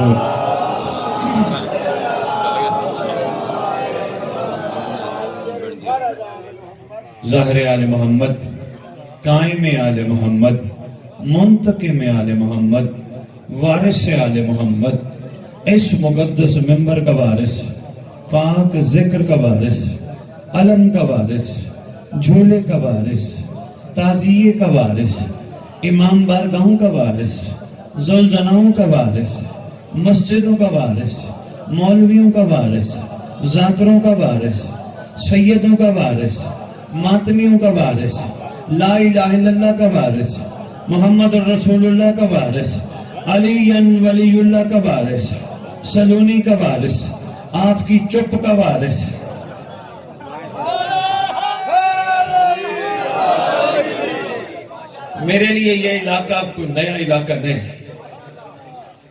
نور. ظاہر آل محمد، قائم آل محمد، منتقم آل محمد، وارث آل محمد، اس مقدس ممبر کا وارث، پاک ذکر کا وارث، علم کا وارث، جھولے کا وارث، تعزیے کا وارث، امام بارگاہوں کا وارث، زلزناؤں کا وارث، مسجدوں کا وارث، مولویوں کا وارث، ذاکروں کا وارث، سیدوں کا وارث، ماتمیوں کا وارث، لا الہ الا اللہ کا وارث، محمد رسول اللہ کا وارث، علی ولی اللہ کا وارث، سلونی کا وارث، آپ کی چپ کا وارث. میرے لیے یہ علاقہ کوئی نیا علاقہ نہیں،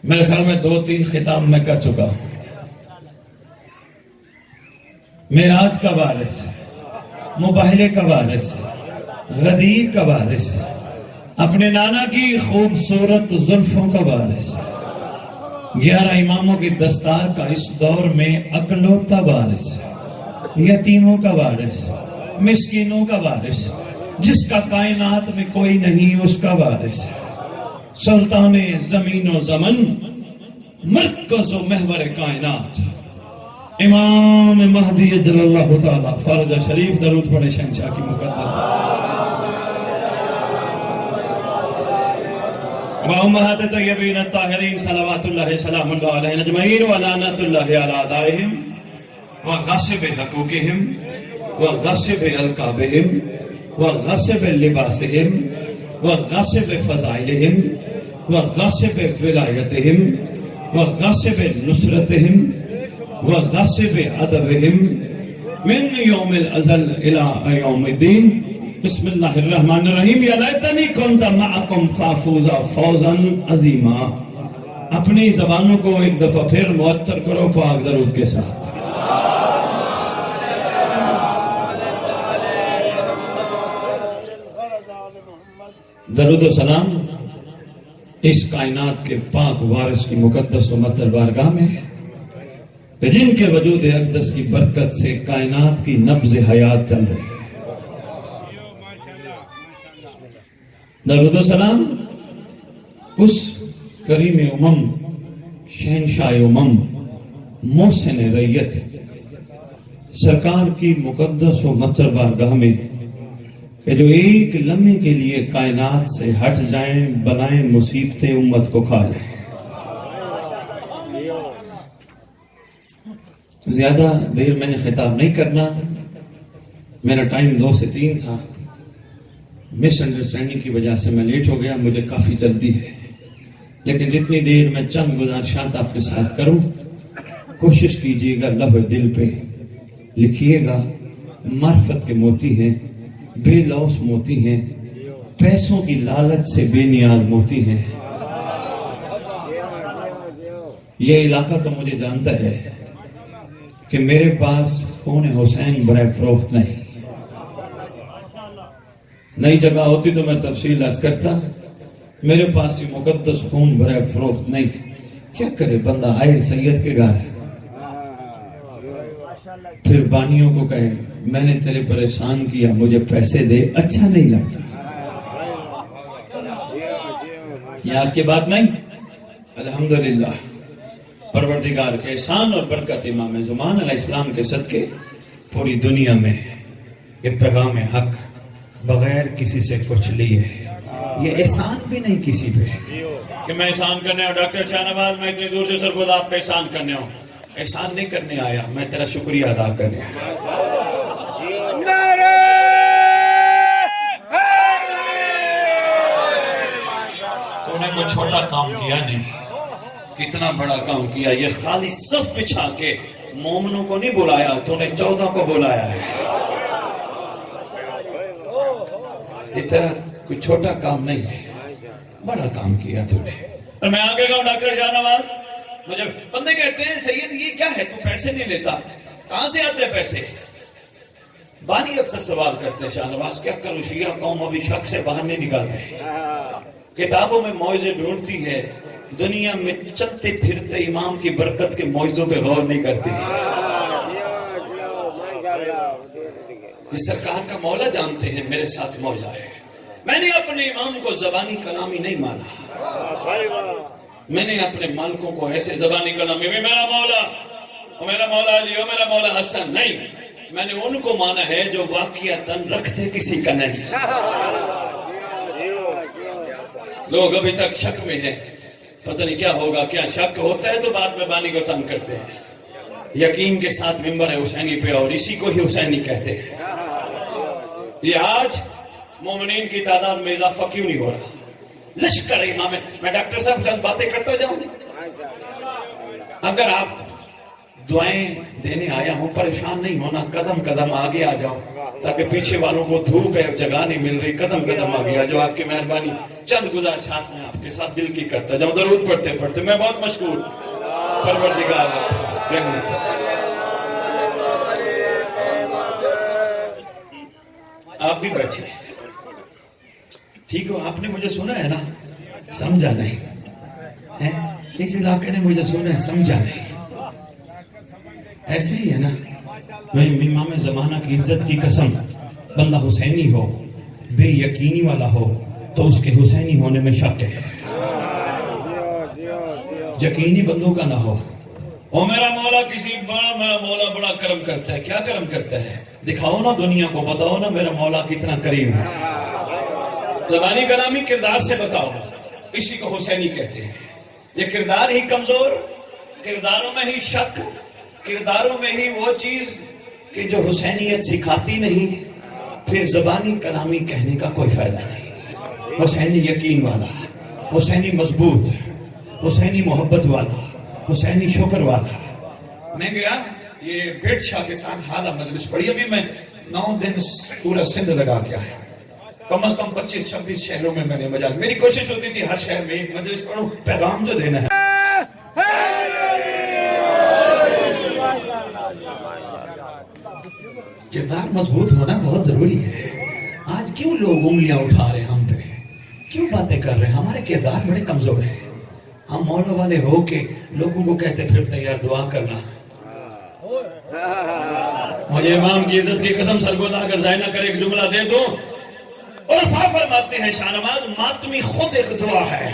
میرے خیال میں 2-3 خطاب میں کر چکا ہوں. معراج کا وارث، مباہلے کا وارث، غدیر کا وارث، اپنے نانا کی خوبصورت زلفوں کا وارث، 11 اماموں کی دستار کا اس دور میں اکلوتا وارث، یتیموں کا وارث، مسکینوں کا وارث، جس کا کائنات میں کوئی نہیں اس کا وارث، سلطان زمین و زمن، مرکز و محور کائنات، امام مہدی جل اللہ تعالی فرج شریف. درود پڑھے شہنشاہ کی مقدس وامہات طیبین الطاہرین صلوات اللہ سلام اللہ علیہ اجمعین ولعنت اللہ علی اعدائہم وغصب حقوقہم وغصب القابہم وغصب لباسہم وغصب فضائلہم وغصب ولایتہم وغصب نصرتہم وغصب عدبہم من یوم الازل الى یوم الدین. بسم اللہ الرحمن الرحیم. یا لیتنی کنت معکم فافوز فوزا عظیما. اپنی زبانوں کو ایک دفعہ پھر معطر کرو پاک درود کے ساتھ. درود و سلام اس کائنات کے پاک وارث کی مقدس و مطہر بارگاہ میں کہ جن کے وجود اقدس کی برکت سے کائنات کی نبض حیات چل رہی ہے. درود و سلام اس کریم امم، شہنشاہ امم، محسن ریت سرکار کی مقدس و مطہر بارگاہ میں کہ جو ایک لمحے کے لیے کائنات سے ہٹ جائیں، بنائیں مصیبتیں امت کو کھا جائیں. زیادہ دیر میں نے خطاب نہیں کرنا، میرا ٹائم 2 سے 3 تھا. مس انڈرسٹینڈنگ کی وجہ سے میں لیٹ ہو گیا، مجھے کافی جلدی ہے. لیکن جتنی دیر میں چند گزارشات آپ کے ساتھ کروں، کوشش کیجیے گا لوح دل پہ لکھیے گا. معرفت کے موتی ہیں، بے لوث موتی ہیں، پیسوں کی لالچ سے بے نیاز موتی ہیں. یہ علاقہ تو مجھے جانتا ہے کہ میرے پاس خون حسین برائے فروخت نہیں. نئی جگہ ہوتی تو میں تفصیل عرض کرتا. میرے پاس یہ مقدس خون برائے فروخت نہیں. کیا کرے بندہ، آئے سید کے گھر پھر بانیوں کو کہے میں نے تیرے پر احسان کیا، مجھے پیسے دے، اچھا نہیں لگتا. یہ آج کی بات نہیں. الحمدللہ پروردگار کے احسان اور برکت امام زمان علیہ السلام کے صدقے پوری دنیا میں یہ پیغام حق بغیر کسی سے کچھ لیے، یہ احسان بھی نہیں کسی پہ کہ میں احسان کرنے ہوں. ڈاکٹر شاہ نواز میں اتنی دور سے سرگودا آپ پہ احسان کرنے ہوں. احسان نہیں کرنے آیا، میں تیرا شکریہ ادا کرنے آیا. تو نے کوئی چھوٹا کام کیا نہیں، کتنا بڑا کام کیا. یہ خالی صف بچھا کے مومنوں کو نہیں بلایا، تو نے 14 کو بلایا ہے. یہ تیرا کوئی چھوٹا کام نہیں ہے، بڑا کام کیا تو نے. اور میں آگے کہوں ڈاکٹر شاہ نواز، مجھے بندے کہتے ہیں سید یہ کیا ہے، تو پیسے نہیں لیتا، کہاں سے آتے پیسے؟ بانی اکثر سوال کرتے ہیں شاہ نواز کیا کروں، شیعہ قوم ابھی شک سے باہر نہیں نکال رہے. کتابوں میں موعظے ڈھونڈتی ہے، دنیا میں چلتے پھرتے امام کی برکت کے معجزوں پہ غور نہیں کرتے. یہ سرکار کا مولا جانتے ہیں میرے ساتھ معجزہ ہے. میں نے اپنے امام کو زبانی کلامی نہیں مانا. میں نے اپنے مالکوں کو ایسے زبانی کلامی میں میرا مولا میرا مولا علی اور میرا مولا حسن نہیں. میں نے ان کو مانا ہے جو واقعتاً رکھتے کسی کا نہیں. لوگ ابھی تک شک میں ہیں, پتہ نہیں کیا ہوگا. کیا شک ہوتا ہے تو بعد میں بانی کو تنگ کرتے ہیں. یقین کے ساتھ ممبر ہے حسینی پہ اور اسی کو ہی حسینی کہتے ہیں. یہ آج مومنین کی تعداد میں اضافہ کیوں نہیں ہو رہا؟ لشکر امام ہے. میں ڈاکٹر صاحب چند باتیں کرتا جاؤں. اگر آپ دعائیں دینے آیا ہوں, پریشان نہیں ہونا, قدم قدم آگے آ جاؤ تاکہ پیچھے والوں کو دھوپ ہے جگہ نہیں مل رہی. قدم قدم آگے آ جاؤ. آپ کی مہربانی. چند گزارشات میں آپ کے ساتھ دل کی کرتا جاؤں. درود پڑھتے پڑھتے میں بہت مشکور. پروردگار آپ بھی بیٹھے ٹھیک ہو. آپ نے مجھے سنا ہے نا, سمجھا نہیں. اس علاقے نے مجھے سنا ہے, سمجھا نہیں. ایسے ہی ہے نا. میں امام زمانہ کی عزت کی قسم, بندہ حسینی ہو, بے یقینی والا ہو تو اس کے حسینی ہونے میں شک ہے. یقینی بندوں کا نہ ہو. او میرا مولا کسی بڑا, میرا مولا بڑا کرم کرتا ہے. کیا کرم کرتا ہے؟ دکھاؤ نا دنیا کو, بتاؤ نا میرا مولا کتنا کریم ہے. زبانی کلامی کردار سے بتاؤ. اسی کو حسینی کہتے ہیں. یہ کردار ہی کمزور, کرداروں میں ہی شک, کرداروں میں ہی وہ چیز کہ جو حسینیت سکھاتی نہیں, پھر زبانی کلامی کہنے کا کوئی فائدہ نہیں. حسینی یقین والا, حسینی مضبوط, حسینی محبت والا, حسینی شکر والا. میں گیا یہ بیٹ شاہ کے ساتھ حالہ مجلس پڑھی. ابھی میں 9 دن پورا سندھ لگا کے آیا. کم از کم 25-26 شہروں میں نے مجال. میری کوشش ہوتی تھی ہر شہر میں ایک مجلس پڑھوں, پیغام جو دینا ہے. کردار مضبوط ہونا بہت ضروری ہے. آج کیوں لوگ انگلیاں اٹھا رہے ہیں ہم پہ, کیوں باتیں کر رہے ہیں؟ ہمارے کردار بڑے کمزور ہیں. ہم مولا والے ہو کے لوگوں کو کہتے پھرتے یار دعا کرنا. مجھے امام کی عزت کی قسم سرگودا اگر ضائع نہ کرے ایک جملہ دے دو. اور فرماتے ہیں شاہ نواز, ماتمی خود ایک دعا ہے.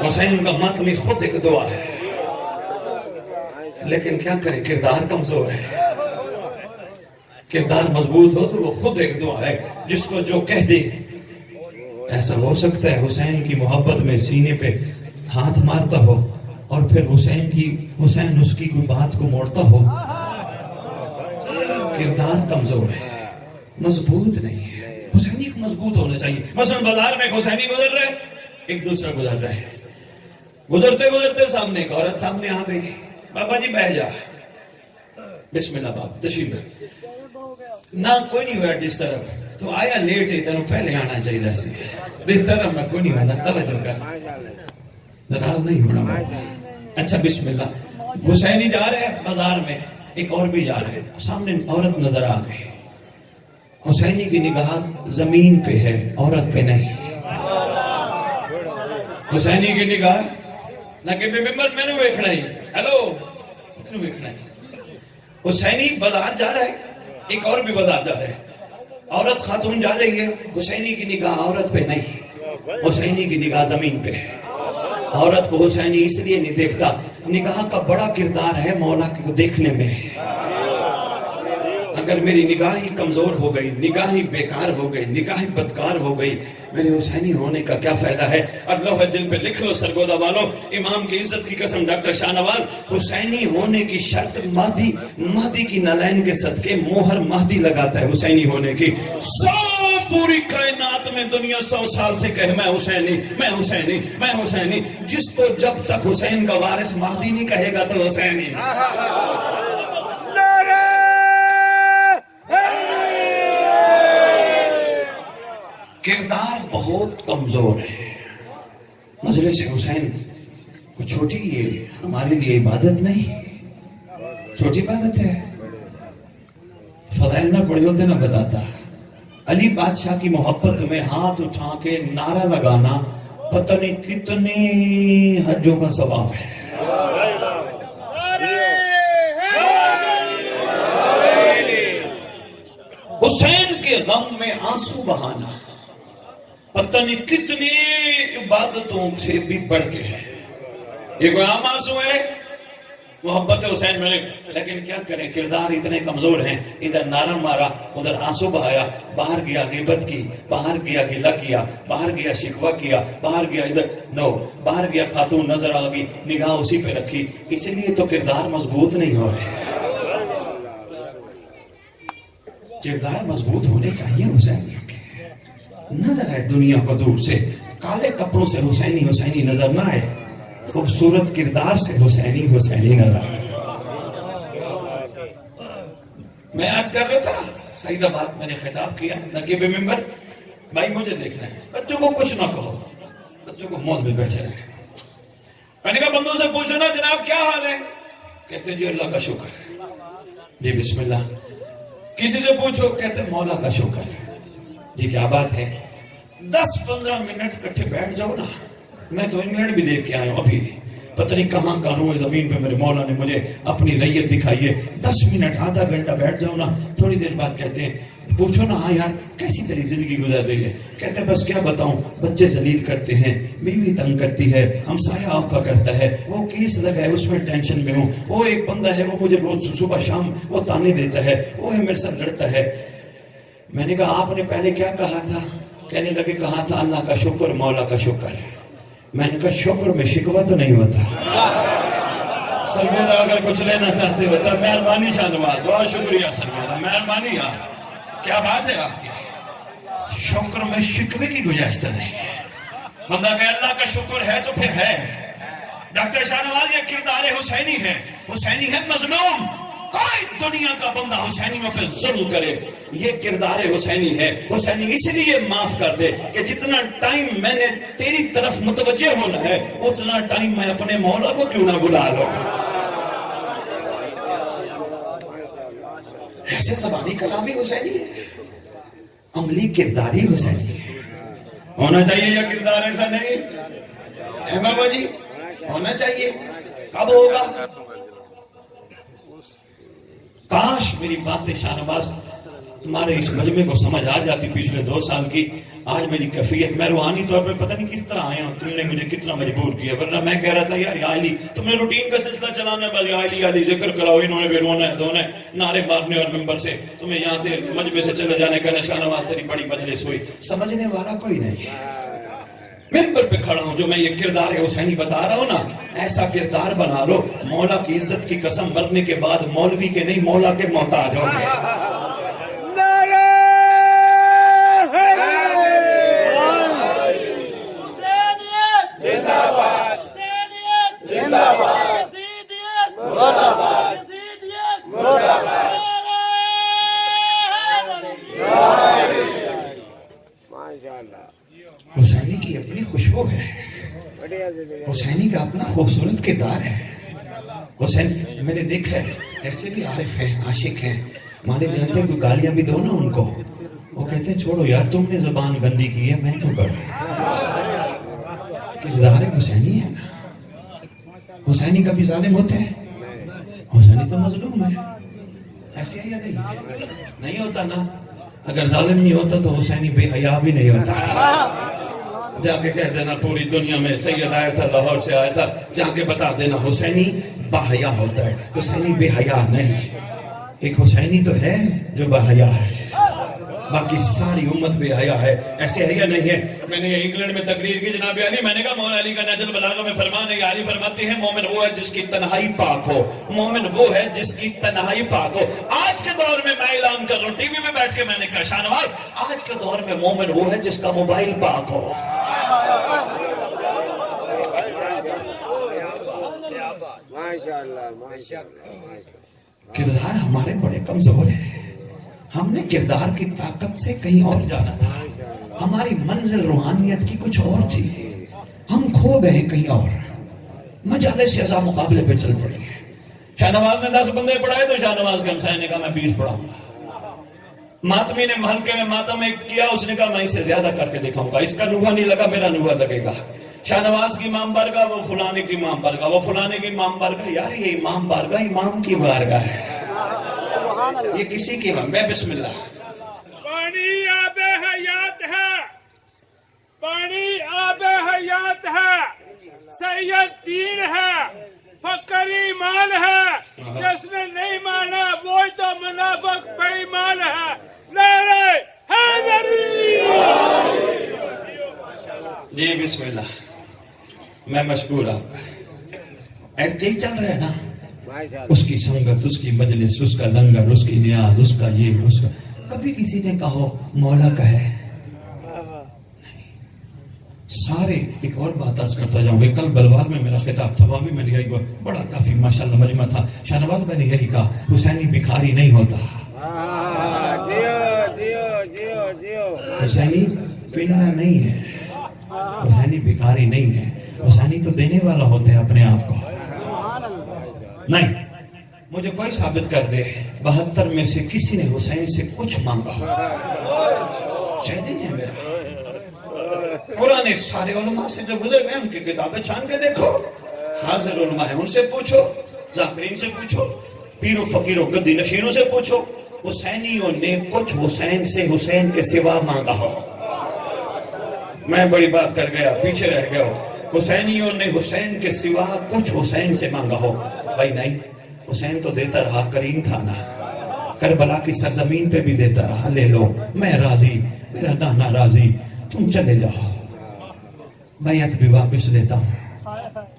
حسین کا ماتمی خود ایک دعا ہے. لیکن کیا کریں, کردار کمزور ہے. کردار مضبوط ہو تو وہ خود ایک دعا ہے. جس کو جو کہہ دے, ایسا ہو سکتا ہے حسین کی محبت میں سینے پہ ہاتھ مارتا ہو اور پھر حسین اس کی کوئی بات کو موڑتا ہو. کردار کمزور ہے, مضبوط نہیں ہے. حسینی کو مضبوط ہونا چاہیے. مثلا بازار میں ایک حسینی گزر رہا ہے, ایک دوسرا گزر رہا ہے. گزرتے گزرتے سامنے ایک عورت سامنے آ گئی. بابا جی بہ جا. بسم اللہ باپ تشریف نہ کوئی نہیں ہوا جس طرف تو آیا لیٹ ہی تینوں پہلے آنا چاہیے سی. اس طرف میں کوئی نہیں ہوا, توجہ کر, ناراض نہیں ہونا. اچھا بسم اللہ. حسینی جا رہے ہیں بازار میں, ایک اور بھی جا رہے ہیں. سامنے عورت نظر آ گئی. حسینی کی نگاہ زمین پہ ہے, عورت پہ نہیں. حسینی کی نگاہ نہ کہ ممبر میں نے ویکھنا ہی, ہیلو میں نے ویکھنا ہی. حسینی بازار جا رہا ہے, ایک اور بھی بازار جا رہا ہے. عورت خاتون جا رہی ہے, حسینی کی نگاہ عورت پہ نہیں, حسینی کی نگاہ زمین پہ ہے. عورت کو حسینی اس لیے نہیں دیکھتا, نگاہ کا بڑا کردار ہے مولا کو دیکھنے میں. اگر میری نگاہ ہی کمزور ہو گئی, نگاہ ہی بیکار ہو گئی, نگاہ ہی بدکار ہو گئی, میرے حسینی ہونے کا کیا فائدہ ہے؟ اور لوح دل پہ لکھ لو سرگودا والو, امام کی عزت کی قسم ڈاکٹر شاہ نواز, حسینی ہونے کی شرط مہدی کی نالین کے صدقے موہر مہدی لگاتا ہے حسینی ہونے کی. پوری کائنات میں دنیا 100 سال سے کہے میں حسینی میں حسینی میں حسینی. جس کو جب تک حسین کا وارث مہدی نہیں کہے گا تو حسینی. کردار بہت کمزور ہے. مجلس حسین کو چھوٹی, یہ ہمارے لیے عبادت نہیں, چھوٹی عبادت ہے. فضائل نہ پڑھی ہوتے نہ بتاتا. علی بادشاہ کی محبت میں ہاتھ اٹھا کے نعرہ لگانا پتہ نہیں کتنی حجوں کا ثواب ہے. حسین کے غم میں آنسو بہانا پتہ نہیں کتنی عبادتوں سے بھی بڑھ کے ہے. یہ کوئی عام آنسو ہے؟ محبت حسین میں. لیکن کیا کریں، کردار اتنے کمزور ہیں. ادھر نعرہ مارا، ادھر آنسو بہایا، باہر گیا غیبت کی، باہر گیا گلہ کیا، باہر گیا شکوہ کیا، باہر گیا ادھر باہر گیا خاتون نظر آ گئی، نگاہ اسی پہ رکھی. اس لیے تو کردار مضبوط نہیں ہو رہے. کردار مضبوط ہونے چاہیے حسینیوں کے. نظر آئے دنیا کو دور سے، کالے کپڑوں سے حسینی حسینی نظر نہ آئے، خوبصورت کردار سے حسینی حسینی نظر آئے. میں آج کر رہا تھا سعید آباد، میں نے خطاب کیا نقیب ممبر، بھائی مجھے دیکھنا ہے، بچوں کو کچھ نہ کہو، بچوں کو موت میں بیٹھے رہے. میں نے کہا بندوں سے پوچھو نا جناب کیا حال ہے؟ کہتے جی اللہ کا شکر ہے. جی بسم اللہ. کسی سے پوچھو، کہتے مولا کا شکر ہے. جی کیا بات ہے؟ 10-15 منٹ کٹھے بیٹھ جاؤ نا. میں تو انگلینڈ بھی دیکھ کے آیا ہوں، ابھی پتہ نہیں کہاں روئے زمین پہ میرے مولا نے مجھے اپنی ریت دکھائی ہے. 10 منٹ آدھا گھنٹہ بیٹھ جاؤ نا. تھوڑی دیر بعد کہتے ہیں پوچھو نا ہاں یار کیسی تیری زندگی گزر رہی ہے؟ کہتے ہیں بس کیا بتاؤں، بچے ذلیل کرتے ہیں، بیوی تنگ کرتی ہے، ہمسایہ آپ کا کرتا ہے، وہ کیس لگا ہے اس میں ٹینشن میں ہوں، وہ ایک بندہ ہے وہ مجھے روز صبح شام وہ تانے دیتا ہے، وہ ہے میرے ساتھ لڑتا ہے. میں نے کہا آپ نے پہلے کیا کہا تھا؟ کہنے لگے کہا تھا اللہ کا شکر مولا کا شکر ہے. میں نے کہا شکر میں شکوہ تو نہیں ہوتا. سرگیدہ اگر کچھ لینا چاہتے ہوتا مہربانی شاہ نواز، بہت شکریہ سرگیدہ، مہربانی. کیا بات ہے آپ کی؟ شکر میں شکوے کی گنجائش نہیں ہے. بندہ کہ اللہ کا شکر ہے تو پھر ہے. ڈاکٹر شاہ نواز یہ کردار حسینی ہے. حسینی ہے مظلوم. کوئی دنیا کا بندہ حسینیوں پہ ظلم کرے، یہ کردار حسینی ہے. حسینی اس لیے معاف کر دے کہ جتنا ٹائم میں نے تیری طرف متوجہ ہونا ہے اتنا ٹائم میں اپنے مولا کو کیوں نہ بلا لوں. ایسے زبانی کلامی حسینی ہے، عملی کرداری حسینی ہے. ہونا چاہیے یا کردار ایسا نہیں ہے بابا جی؟ ہونا چاہیے. کب ہوگا؟ کاش میری باتیں شاہ نواز تمہارے اس مجمع کو سمجھ آ جاتی پچھلے 2 سال کی. آج میری کیفیت، میں روحانی طور پہ پتہ نہیں کس طرح آیا ہوں، تم نے مجھے کتنا مجبور کیا. ورنہ میں کہہ رہا تھا یار یا علی، تم نے روٹین کا سلسلہ چلانا ہے، بس یا علی علی ذکر کراؤ، انہوں نے بھی رونا ہے دھونا ہے، نعرے مارنے اور ممبر سے تمہیں یہاں سے مجمع سے چلے جانے کا. شاہ نواز تیری بڑی مجلس ہوئی، سمجھنے والا کوئی نہیں. ممبر پہ کھڑا ہوں جو میں یہ کردار حسینی بتا رہا ہوں نا، ایسا کردار بنا لو مولا کی عزت کی قسم مرنے کے بعد مولوی کے نہیں مولا کے محتاج ہو گئے. حسینی کی اپنی خوشبو ہے، حسینی کا اپنا خوبصورت کردار ہے. حسین میں نے دیکھا ہے ایسے بھی عارف ہیں، عاشق ہیں، مالک جانتے ہیں کوئی گالیاں بھی دو نا ان کو، وہ کہتے ہیں چھوڑو یار تم نے زبان گندی کی ہے میں کیوں کروں. کردار حسینی ہے نا. حسینی کبھی ظالم ہوتے ہیں؟ حسینی تو مظلوم ہے. ایسے ہے یا نہیں ہوتا نا. اگر ظالم نہیں ہوتا تو حسینی بے حیا بھی نہیں ہوتا. جا کے کہہ دینا پوری دنیا میں سید آیا تھا لاہور سے آیا تھا، جا کے بتا دینا حسینی باحیا ہوتا ہے، حسینی بے حیا نہیں. ایک حسینی تو ہے جو باحیا ہے، باقی ساری امت بے حیا ہے. ایسے ہے یا نہیں ہے؟ میں نے انگلینڈ میں تقریر کی جناب علی، میں نے کہا مولا علی کا نہج البلاغہ میں فرمان ہے، علی فرماتے ہیں مومن وہ ہے جس کی تنہائی پاک ہو، مومن وہ ہے جس کی تنہائی پاک ہو. آج کے دور میں میں اعلان کر رہا ہوں، ٹی وی میں بیٹھ کے میں نے کہا شاہ نواز آج کے دور میں مومن وہ ہے جس کا موبائل پاک ہو. کردار ہمارے بڑے کمزور ہیں. ہم نے کردار کی طاقت سے کہیں اور جانا تھا. ہماری منزل روحانیت کی کچھ اور تھی، ہم کھو گئے کہیں اور. مجالس اعضاء مقابلے پہ چل پڑے ہیں. شاہ نواز نے 10 بندے پڑھائے تو شاہ نواز کے ہمسائے نے کہا میں 20 پڑھاؤں گا. ماتمی نے محلکے میں ماتم ایک کیا، اس نے کہا میں اسے زیادہ کر کے دکھاؤں گا، اس کا نوحہ نہیں لگا، میرا نوحہ لگے گا۔ شاہ نواز کی امام بارگاہ، وہ فلانے کی امام بارگاہ، وہ فلانے کی امام بارگاہ۔ یار یہ امام بارگاہ امام کی بارگاہ ہے، یہ کسی کی امام۔ میں بسم اللہ۔ پانی آب حیات ہے، پانی آب حیات ہے، سید دین ہے، فقر ایمان ہے، جس نے نہیں مانا وہی تو منافق بے ایمان ہے۔ نعرہ حیدری۔ جی بسم اللہ، میں مشکور آپ کا۔ ایسے ہی چل رہا ہے نا، اس کی سنگت، اس کی مجلس، اس کا لنگر، اس کی نیاز، اس کا یہ، اس کا۔ کبھی کسی نے کہو مولا کا ہے؟ سارے۔ ایک اور بات عرض کرتا جاؤں گے، کل بلوال میں میرا خطاب تھا، وہاں بھی میں نے یہی ہوا، بڑا کافی ماشاءاللہ مجمع تھا۔ شاہ نواز میں نے یہی کہا، حسینی بھکاری نہیں ہوتا، حسینی پننا نہیں ہے، حسینی بھکاری نہیں ہے، حسینی تو دینے والا ہوتے ہیں اپنے آپ کو۔ نہیں، مجھے کوئی ثابت کر دے 72 میں سے کسی نے حسین سے کچھ مانگا شہدی ہے میرا۔ قرآن سارے علماء سے جو گزر گئے ان کی کتابیں چھان کے دیکھو، حاضر علماء ہیں ان سے پوچھو، ذاکرین سے پوچھو، پیر و فقیر و گدی نشینوں سے پوچھو، حسینیوں نے کچھ حسین سے حسین کے سوا مانگا ہو؟ میں بڑی بات کر گیا، پیچھے رہ گیا ہو۔ حسینیوں نے حسین کے سوا کچھ حسین سے مانگا ہو؟ بھائی نہیں، حسین تو دیتا رہا، کریم تھا نا، کربلا کی سرزمین پہ بھی دیتا رہا، لے لو، میں راضی، میرا نانا راضی، تم چلے جاؤ، بیعت بھی واپس لیتا ہوں،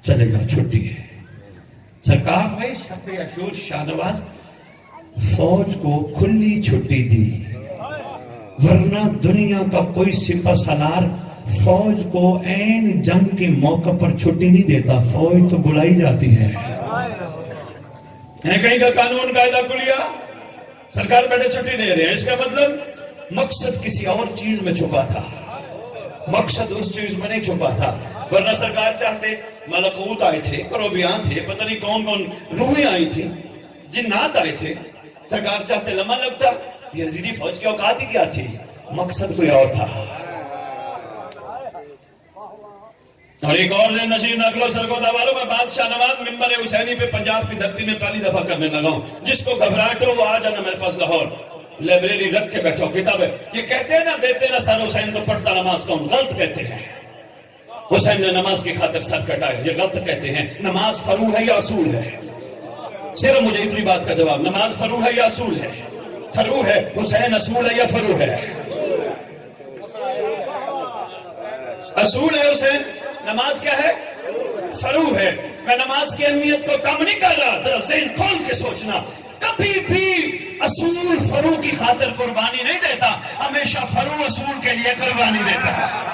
چلے جاؤ، چھٹی ہے۔ سرکار نے شب عاشور شاہ نواز فوج کو کھلی چھٹی دی، ورنہ دنیا کا کوئی سپہ سالار فوج کو عین جنگ کے موقع پر چھٹی نہیں دیتا، فوج تو بلائی جاتی ہے۔ کہیں کا قانون قاعدہ کلیہ سرکار بیٹھے چھٹی دے رہے ہیں، اس کا مطلب مقصد کسی اور چیز میں چھپا تھا، مقصد اس چیز میں نہیں چھپا تھا، ورنہ سرکار چاہتے ملکوت آئے تھے، کروبیان تھے، پتہ نہیں کون کون روحیں آئی تھی، جنات آئے تھے، سرکار چاہتے لمحہ لگتا، یزیدی فوج کی اوقات ہی کیا تھی، مقصد کوئی اور تھا۔ اور ایک اور ذہن نشین نقل و سرگودا والوں میں بادشاہ نواز ممبر حسینی پہ پنجاب کی دھرتی میں پہلی دفعہ کرنے لگا ہوں، جس کو گھبراہٹ ہو وہ آ جانا میرے پاس لاہور، لائبریری رکھ کے بیٹھا ہوں، کتابیں۔ یہ کہتے ہیں نا دیتے نا سر حسین تو پڑھتا نماز کون؟ غلط کہتے ہیں، حسین نے نماز کی خاطر سر کٹایا، یہ غلط کہتے ہیں۔ نماز فرو ہے یا اصول ہے؟ صرف مجھے اتنی بات کا جواب، نماز فرو ہے یا اصول ہے؟ فرو ہے۔ حسین اصول ہے یا فرو ہے؟ اصول ہے حسین، نماز کیا ہے؟ فرو ہے۔ میں نماز کی اہمیت کو کم نہیں کر رہا، ذرا ذہن کھول کے سوچنا، کبھی بھی اصول فرو کی خاطر قربانی نہیں دیتا، ہمیشہ فرو اصول کے لیے قربانی دیتا ہے۔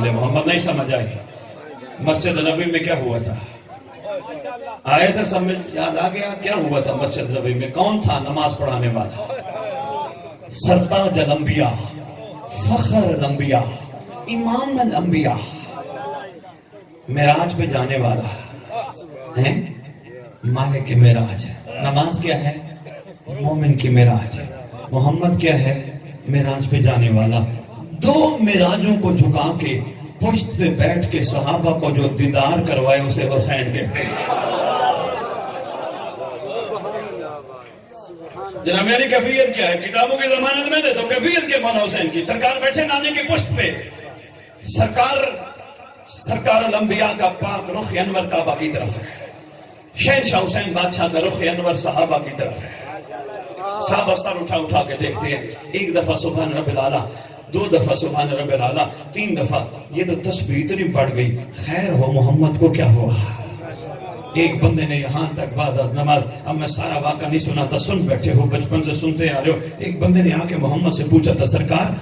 محمد نہیں سمجھ آئی مسجد نبی میں کیا ہوا تھا؟ آئے تھے سمجھ، یاد آ گیا کیا ہوا تھا مسجد نبی میں؟ کون تھا نماز پڑھانے والا؟ سرتاج الانبیاء، فخر الانبیاء، امام الانبیاء، معراج پہ جانے والا ہے، مالک معراج۔ نماز کیا ہے؟ مومن کی معراج۔ محمد کیا ہے؟ معراج پہ جانے والا۔ دو معراجوں کو جھکا کے پشت پہ بیٹھ کے صحابہ کو جو دیدار کروائے اسے حسین کہتے ہیں۔ جناب میری کیفیت کیا ہے؟ کتابوں کی ضمانت میں دے تو کیفیت کے مولا حسین کی۔ سرکار بیٹھے نانے کی پشت پہ، سرکار الانبیاء کا پاک رخ انور کعبہ کی طرف ہے، شہنشاہ حسین بادشاہ کا رخ انور صحابہ کی طرف ہے۔ صحابہ سر اٹھا کے دیکھتے ہیں، ایک دفعہ سبحان رب العالی، دو دفعہ سبحان رب العالی، تین دفعہ، یہ تو تسبیح اتنی بڑھ گئی، خیر ہو محمد کو کیا ہوا؟ ایک بندے نے یہاں تک بعد نماز، اب میں سارا واقعہ نہیں سناتا، سن بیٹھے ہو، بچپن سے سنتے آ رہے ہو. ایک بندے نے آ کے محمد سے پوچھا تھا، سرکار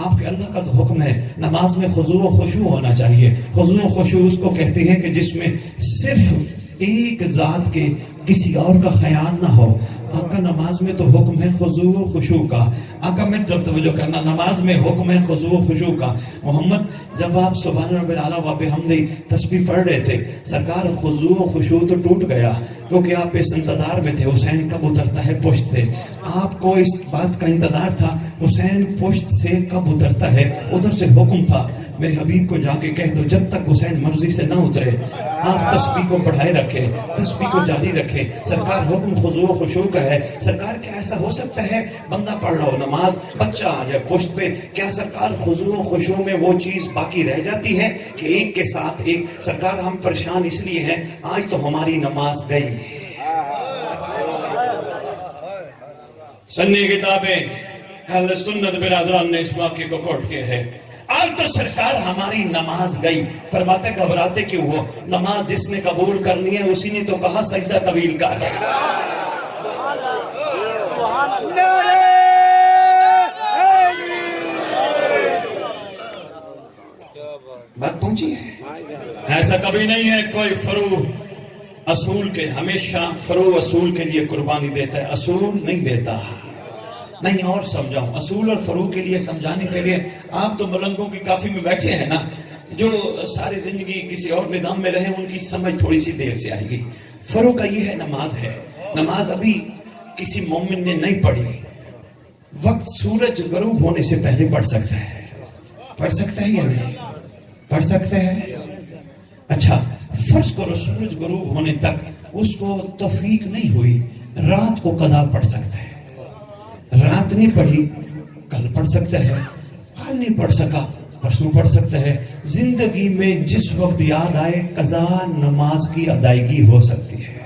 آپ کے اللہ کا تو حکم ہے نماز میں خضوع و خشوع ہونا چاہیے. خضوع و خشوع اس کو کہتے ہیں کہ جس میں صرف ایک ذات کے کسی اور کا خیال نہ ہو. آقا نماز میں تو حکم ہے خضوع و خشوع کا. آقا میں جب توجہ کرنا، نماز میں حکم ہے خضوع و خشوع کا. محمد جب آپ سبحان رب العلیٰ و بحمدہ تسبیح پڑھ رہے تھے، سرکار خضوع و خشوع تو ٹوٹ گیا کیونکہ آپ اس انتظار میں تھے حسین کب اترتا ہے پشت سے. آپ کو اس بات کا انتظار تھا حسین پشت سے کب اترتا ہے. ادھر سے حکم تھا میرے حبیب کو جا کے کہہ دو جب تک حسین مرضی سے نہ اترے آپ تسبیح کو بڑھائے رکھے، تسبیح کو جاری رکھے. سرکار حکم خضوع و خشوع کا ہے. سرکار کیا ایسا ہو سکتا ہے بندہ پڑھ رہا ہو نماز، بچہ آ جائے پشت پہ، کیا سرکار خضوع و خشوع میں وہ چیز باقی رہ جاتی ہے کہ ایک کے ساتھ ایک؟ سرکار ہم پریشان اس لیے ہیں آج تو ہماری نماز گئی. سنی کتابیں اہل سنت برادران نے اس واقعے کو کوٹ کیا ہے. آج تو سرکار ہماری نماز گئی. فرماتے گھبراتے کیوں ہو؟ نماز جس نے قبول کرنی ہے اسی نے تو کہا سجدہ طویل کر. بات پہنچی ہے؟ ایسا کبھی نہیں ہے کوئی فروع اصول کے، ہمیشہ فروع اصول کے لیے قربانی دیتا ہے، اصول نہیں دیتا. نہیں اور سمجھاؤں، اصول اور فروع کے لیے سمجھانے کے لیے آپ تو ملنگوں کی کافی میں بیٹھے ہیں نا، جو ساری زندگی کسی اور نظام میں رہے ان کی سمجھ تھوڑی سی دیر سے آئے گی. فروع کا یہ ہے نماز ہے. نماز ابھی کسی مومن نے نہیں پڑھی، وقت سورج غروب ہونے سے پہلے پڑھ سکتا ہے. پڑھ سکتا ہے یا نہیں؟ پڑھ سکتا ہے. اچھا فرض کرو سورج غروب ہونے تک اس کو توفیق نہیں ہوئی، رات کو قضا پڑھ سکتا ہے. رات نہیں پڑھی کل پڑھ سکتا ہے، کل نہیں پڑھ سکا پرسوں پڑھ سکتا ہے. زندگی میں جس وقت یاد آئے قضا نماز کی ادائیگی ہو سکتی ہے.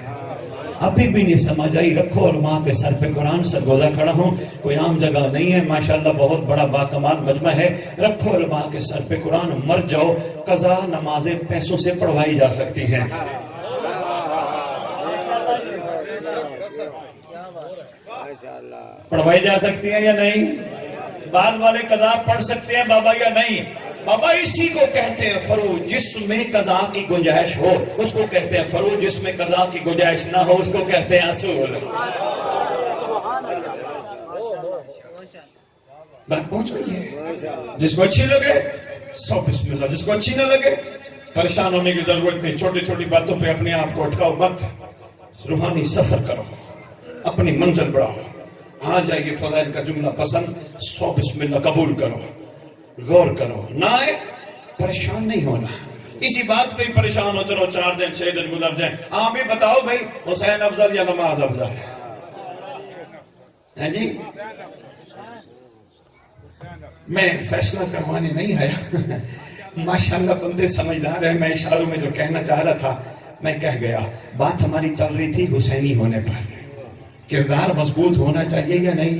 ابھی بھی نہیں سمجھ آئی رکھو اور ماں کے سر پہ قرآن سرگودا کھڑا ہوں، کوئی عام جگہ نہیں ہے، ماشاءاللہ بہت بڑا باکمال مجمع ہے. رکھو اور ماں کے سر پہ قرآن، مر جاؤ، قضا نمازیں پیسوں سے پڑھوائی جا سکتی ہیں. پڑھوائی جا سکتی ہیں یا نہیں؟ بعد والے قضا پڑھ سکتے ہیں بابا یا نہیں؟ بابا اسی کو کہتے ہیں فروع، جس میں قضا کی گنجائش ہو اس کو کہتے ہیں فروع، جس میں قضا کی گنجائش نہ ہو اس کو کہتے ہیں اصول. بات پہنچ گئی ہے؟ جس کو اچھی لگے سو بسم اللہ، جس کو اچھی نہ لگے پریشان ہونے کی ضرورت نہیں. چھوٹی چھوٹی باتوں پہ اپنے آپ کو اٹکاؤ مت، روحانی سفر کرو، اپنی منزل بڑھاؤ. ہاں جائیے فضائل کا جملہ پسند، سو بسم اللہ قبول کرو، غور کرو، نہ آئے پریشان نہیں ہونا. اسی بات پہ ہی پریشان ہوتے رہو، 4 دن 6 دن گزر جائیں. ہاں بھی بتاؤ بھائی حسین افضل یا نماز افضل ہے جی؟ میں فیصلہ کروانے نہیں آیا. ماشاءاللہ بندے سمجھدار ہیں. میں اشاروں میں جو کہنا چاہ رہا تھا میں کہہ گیا. بات ہماری چل رہی تھی حسینی ہونے پر، کردار مضبوط ہونا چاہیے یا نہیں؟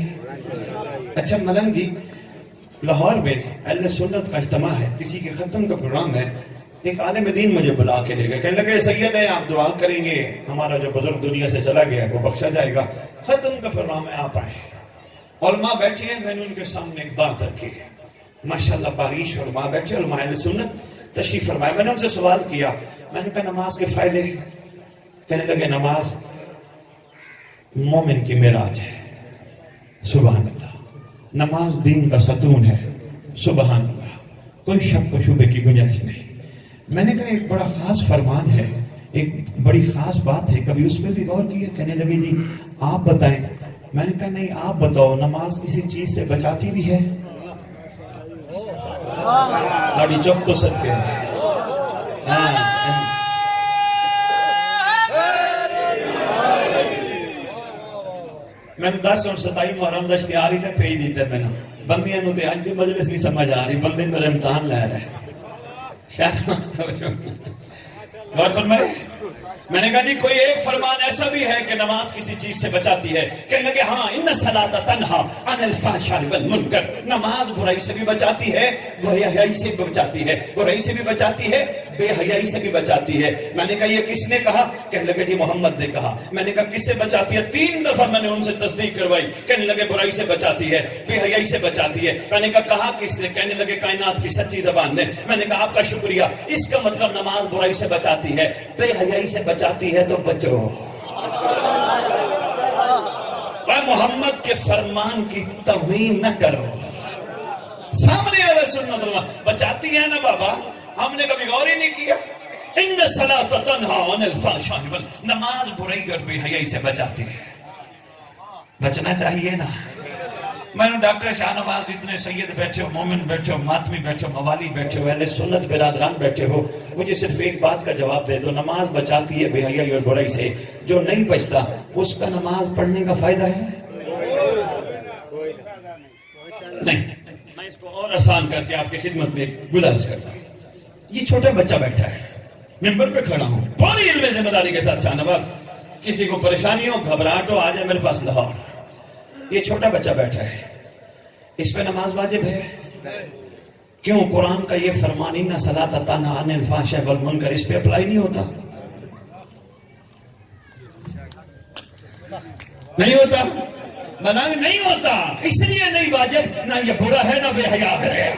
اچھا ملنگ جی، لاہور میں اہل سنت کا اجتماع ہے، کسی کے ختم کا پروگرام ہے. ایک عالم دین مجھے بلا کے لے گئے، کہنے لگے سید ہیں آپ دعا کریں گے ہمارا جو بزرگ دنیا سے چلا گیا وہ بخشا جائے گا. ختم کا پروگرام ہے، آپ آئے. علماء بیٹھے ہیں، میں نے ان کے سامنے ایک بات رکھی ہے. ماشاءاللہ بارش، علماء بیٹھے، علماء اہل سنت تشریف فرمائے. میں نے ان سے سوال کیا، میں نے کہا نماز کے فائدے؟ کہنے لگے نماز مومن کی معراج ہے. سبحان اللہ. نماز دین کا ستون ہے. سبحان اللہ. کوئی شک و شبے کی گنجائش نہیں. میں نے کہا ایک بڑا خاص فرمان ہے، ایک بڑی خاص بات ہے، کبھی اس پہ بھی غور کیے؟ کہنے لگے جی آپ بتائیں. میں نے کہا نہیں آپ بتاؤ، نماز کسی چیز سے بچاتی بھی ہے؟ گاڑی چپ تو صدقے. میں 10 اور 27 محرم دا اشتہاری تے بھیج دیتے میں نے بندیاں نو تے اج دی مجلس نہیں سمجھ آ رہی، بندے میرے امتحان لے رہے شاید واسطہ وجہ غور فرمائے. میں نے کہا جی کوئی ایک فرمان ایسا بھی ہے کہ نماز کسی چیز سے بچاتی ہے؟ کہنے لگے ہاں، ان الصلاۃ تنہا عن الفحشاء والمنکر. نماز برائی سے بھی بچاتی ہے، وحیائی سے بھی بچاتی ہے، برائی سے بھی بچاتی ہے، بے حیائی سے بھی بچاتی ہے۔ میں نے کہا یہ کس نے کہا؟ کہنے لگے جی محمد نے کہا۔ میں نے کہا کس سے بچاتی ہے؟ 3 دفعہ میں نے ان سے تصدیق کروائی۔ کہنے لگے برائی سے بچاتی ہے، بے حیائی سے بچاتی ہے۔ میں نے کہا کس نے؟ کہنے لگے کائنات کی سچی زبان نے۔ میں نے کہا آپ کا شکریہ، اس کا مطلب نماز برائی سے بچاتی ہے، بے حیائی سے بچاتی ہے تو بچو۔ اور محمد کے فرمان کی توہین نہ کرو۔ سامنے اہل سنت اللہ بچاتی ہے نا بابا، ہم نے کبھی غور ہی نہیں کیا۔ ان الصلاۃ تنہی عن الفحشاء، نماز برائی اور بے حیائی سے بچاتی ہے، بچنا چاہیے نا۔ میں نے ڈاکٹر شاہ نواز اتنے سید بیٹھے ہو، مومن بیٹھے ہو، ماتمی بیٹھے ہو، موالی بیٹھے ہو، اہل سنت برادران بیٹھے ہو، مجھے صرف ایک بات کا جواب دے دو، نماز بچاتی ہے بے حیائی اور برائی سے، جو نہیں بچتا اس کا نماز پڑھنے کا فائدہ ہے؟ نہیں۔ میں اس کو اور آسان کر کے آپ کی خدمت میں گزارش کرتا ہوں۔ یہ چھوٹا بچہ بیٹھا ہے، ممبر پہ کھڑا ہوں، پوری علم ذمہ داری کے ساتھ، شاہ نواز کسی کو پریشانی ہو، گھبراہٹ ہو، آ جائے میرے پاس لاہور۔ یہ چھوٹا بچہ بیٹھا ہے، اس پہ نماز واجب ہے؟ کیوں؟ قرآن کا یہ فرمان ان الصلاۃ تنہی عن الفحشاء والمنکر اس پہ اپلائی نہیں ہوتا؟ نہیں ہوتا، بنا نہیں ہوتا، اس لیے نہیں واجب، نہ یہ برا ہے نہ بے حیا ہے۔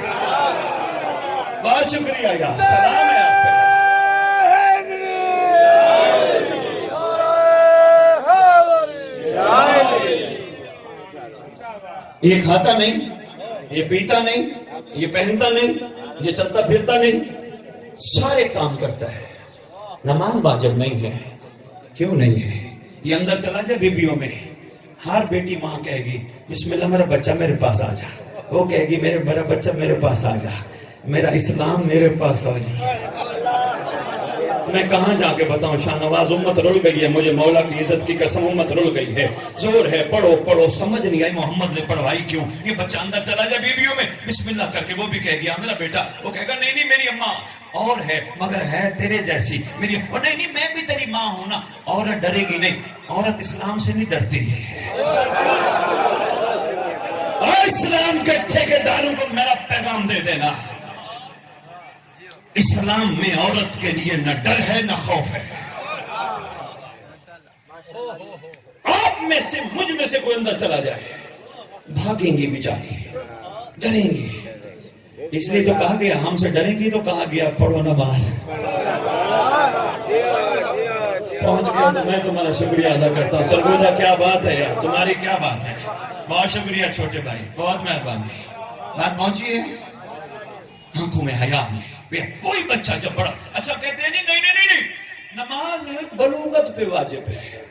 بہت شکریہ یار، سلام ہے آپ پہ۔ یہ کھاتا نہیں، یہ پیتا نہیں، یہ پہنتا نہیں، یہ چلتا پھرتا نہیں، سارے کام کرتا ہے، نماز واجب نہیں ہے۔ کیوں نہیں ہے؟ یہ اندر چلا جائے بیبیوں میں، ہر بیٹی ماں کہے گی بسم اللہ میرا بچہ میرے پاس آ جا، وہ کہے گی میرا بچہ میرے پاس آ جا، میرا اسلام میرے پاس آ جا۔ میں کہاں جا کے بتاؤں شاہ نواز، امت رل گئی ہے، مجھے مولا کی عزت کی قسم امت رل گئی ہے، زور ہے پڑھو پڑھو، سمجھ نہیں آئی محمد نے پڑھوائی کیوں؟ یہ بچہ اندر چلا جائے بیویوں میں بسم اللہ کر کے، وہ بھی کہے گی میرا بیٹا، وہ کہے گا نہیں نہیں میری اماں اور ہے مگر ہے تیرے جیسی میری، اور نہیں نہیں میں بھی تیری ماں ہوں نا۔ عورت ڈرے گی نہیں، عورت اسلام سے نہیں ڈرتی ہے۔ اور اسلام کے ٹھیکیداروں کو میرا پیغام دے دینا، اسلام میں عورت کے لیے نہ ڈر ہے نہ خوف ہے۔ آپ میں سے مجھ میں سے کوئی اندر چلا جائے، بھاگیں گی بیچاری، ڈریں گی، اس لیے تو کہا گیا ہم سے ڈریں گی، تو کہا گیا پڑھو نماز۔ پہنچ گیا تو میں تمہارا شکریہ ادا کرتا ہوں۔ سرگودا کیا بات ہے یار، تمہاری کیا بات ہے، بہت شکریہ چھوٹے بھائی، بہت مہربانی، بات پہنچی ہے آنکھوں میں حیا میں۔ کوئی بچہ جب بڑا اچھا کہتے ہیں نہیں نہیں نہیں، نماز بلوغت پہ واجب ہے۔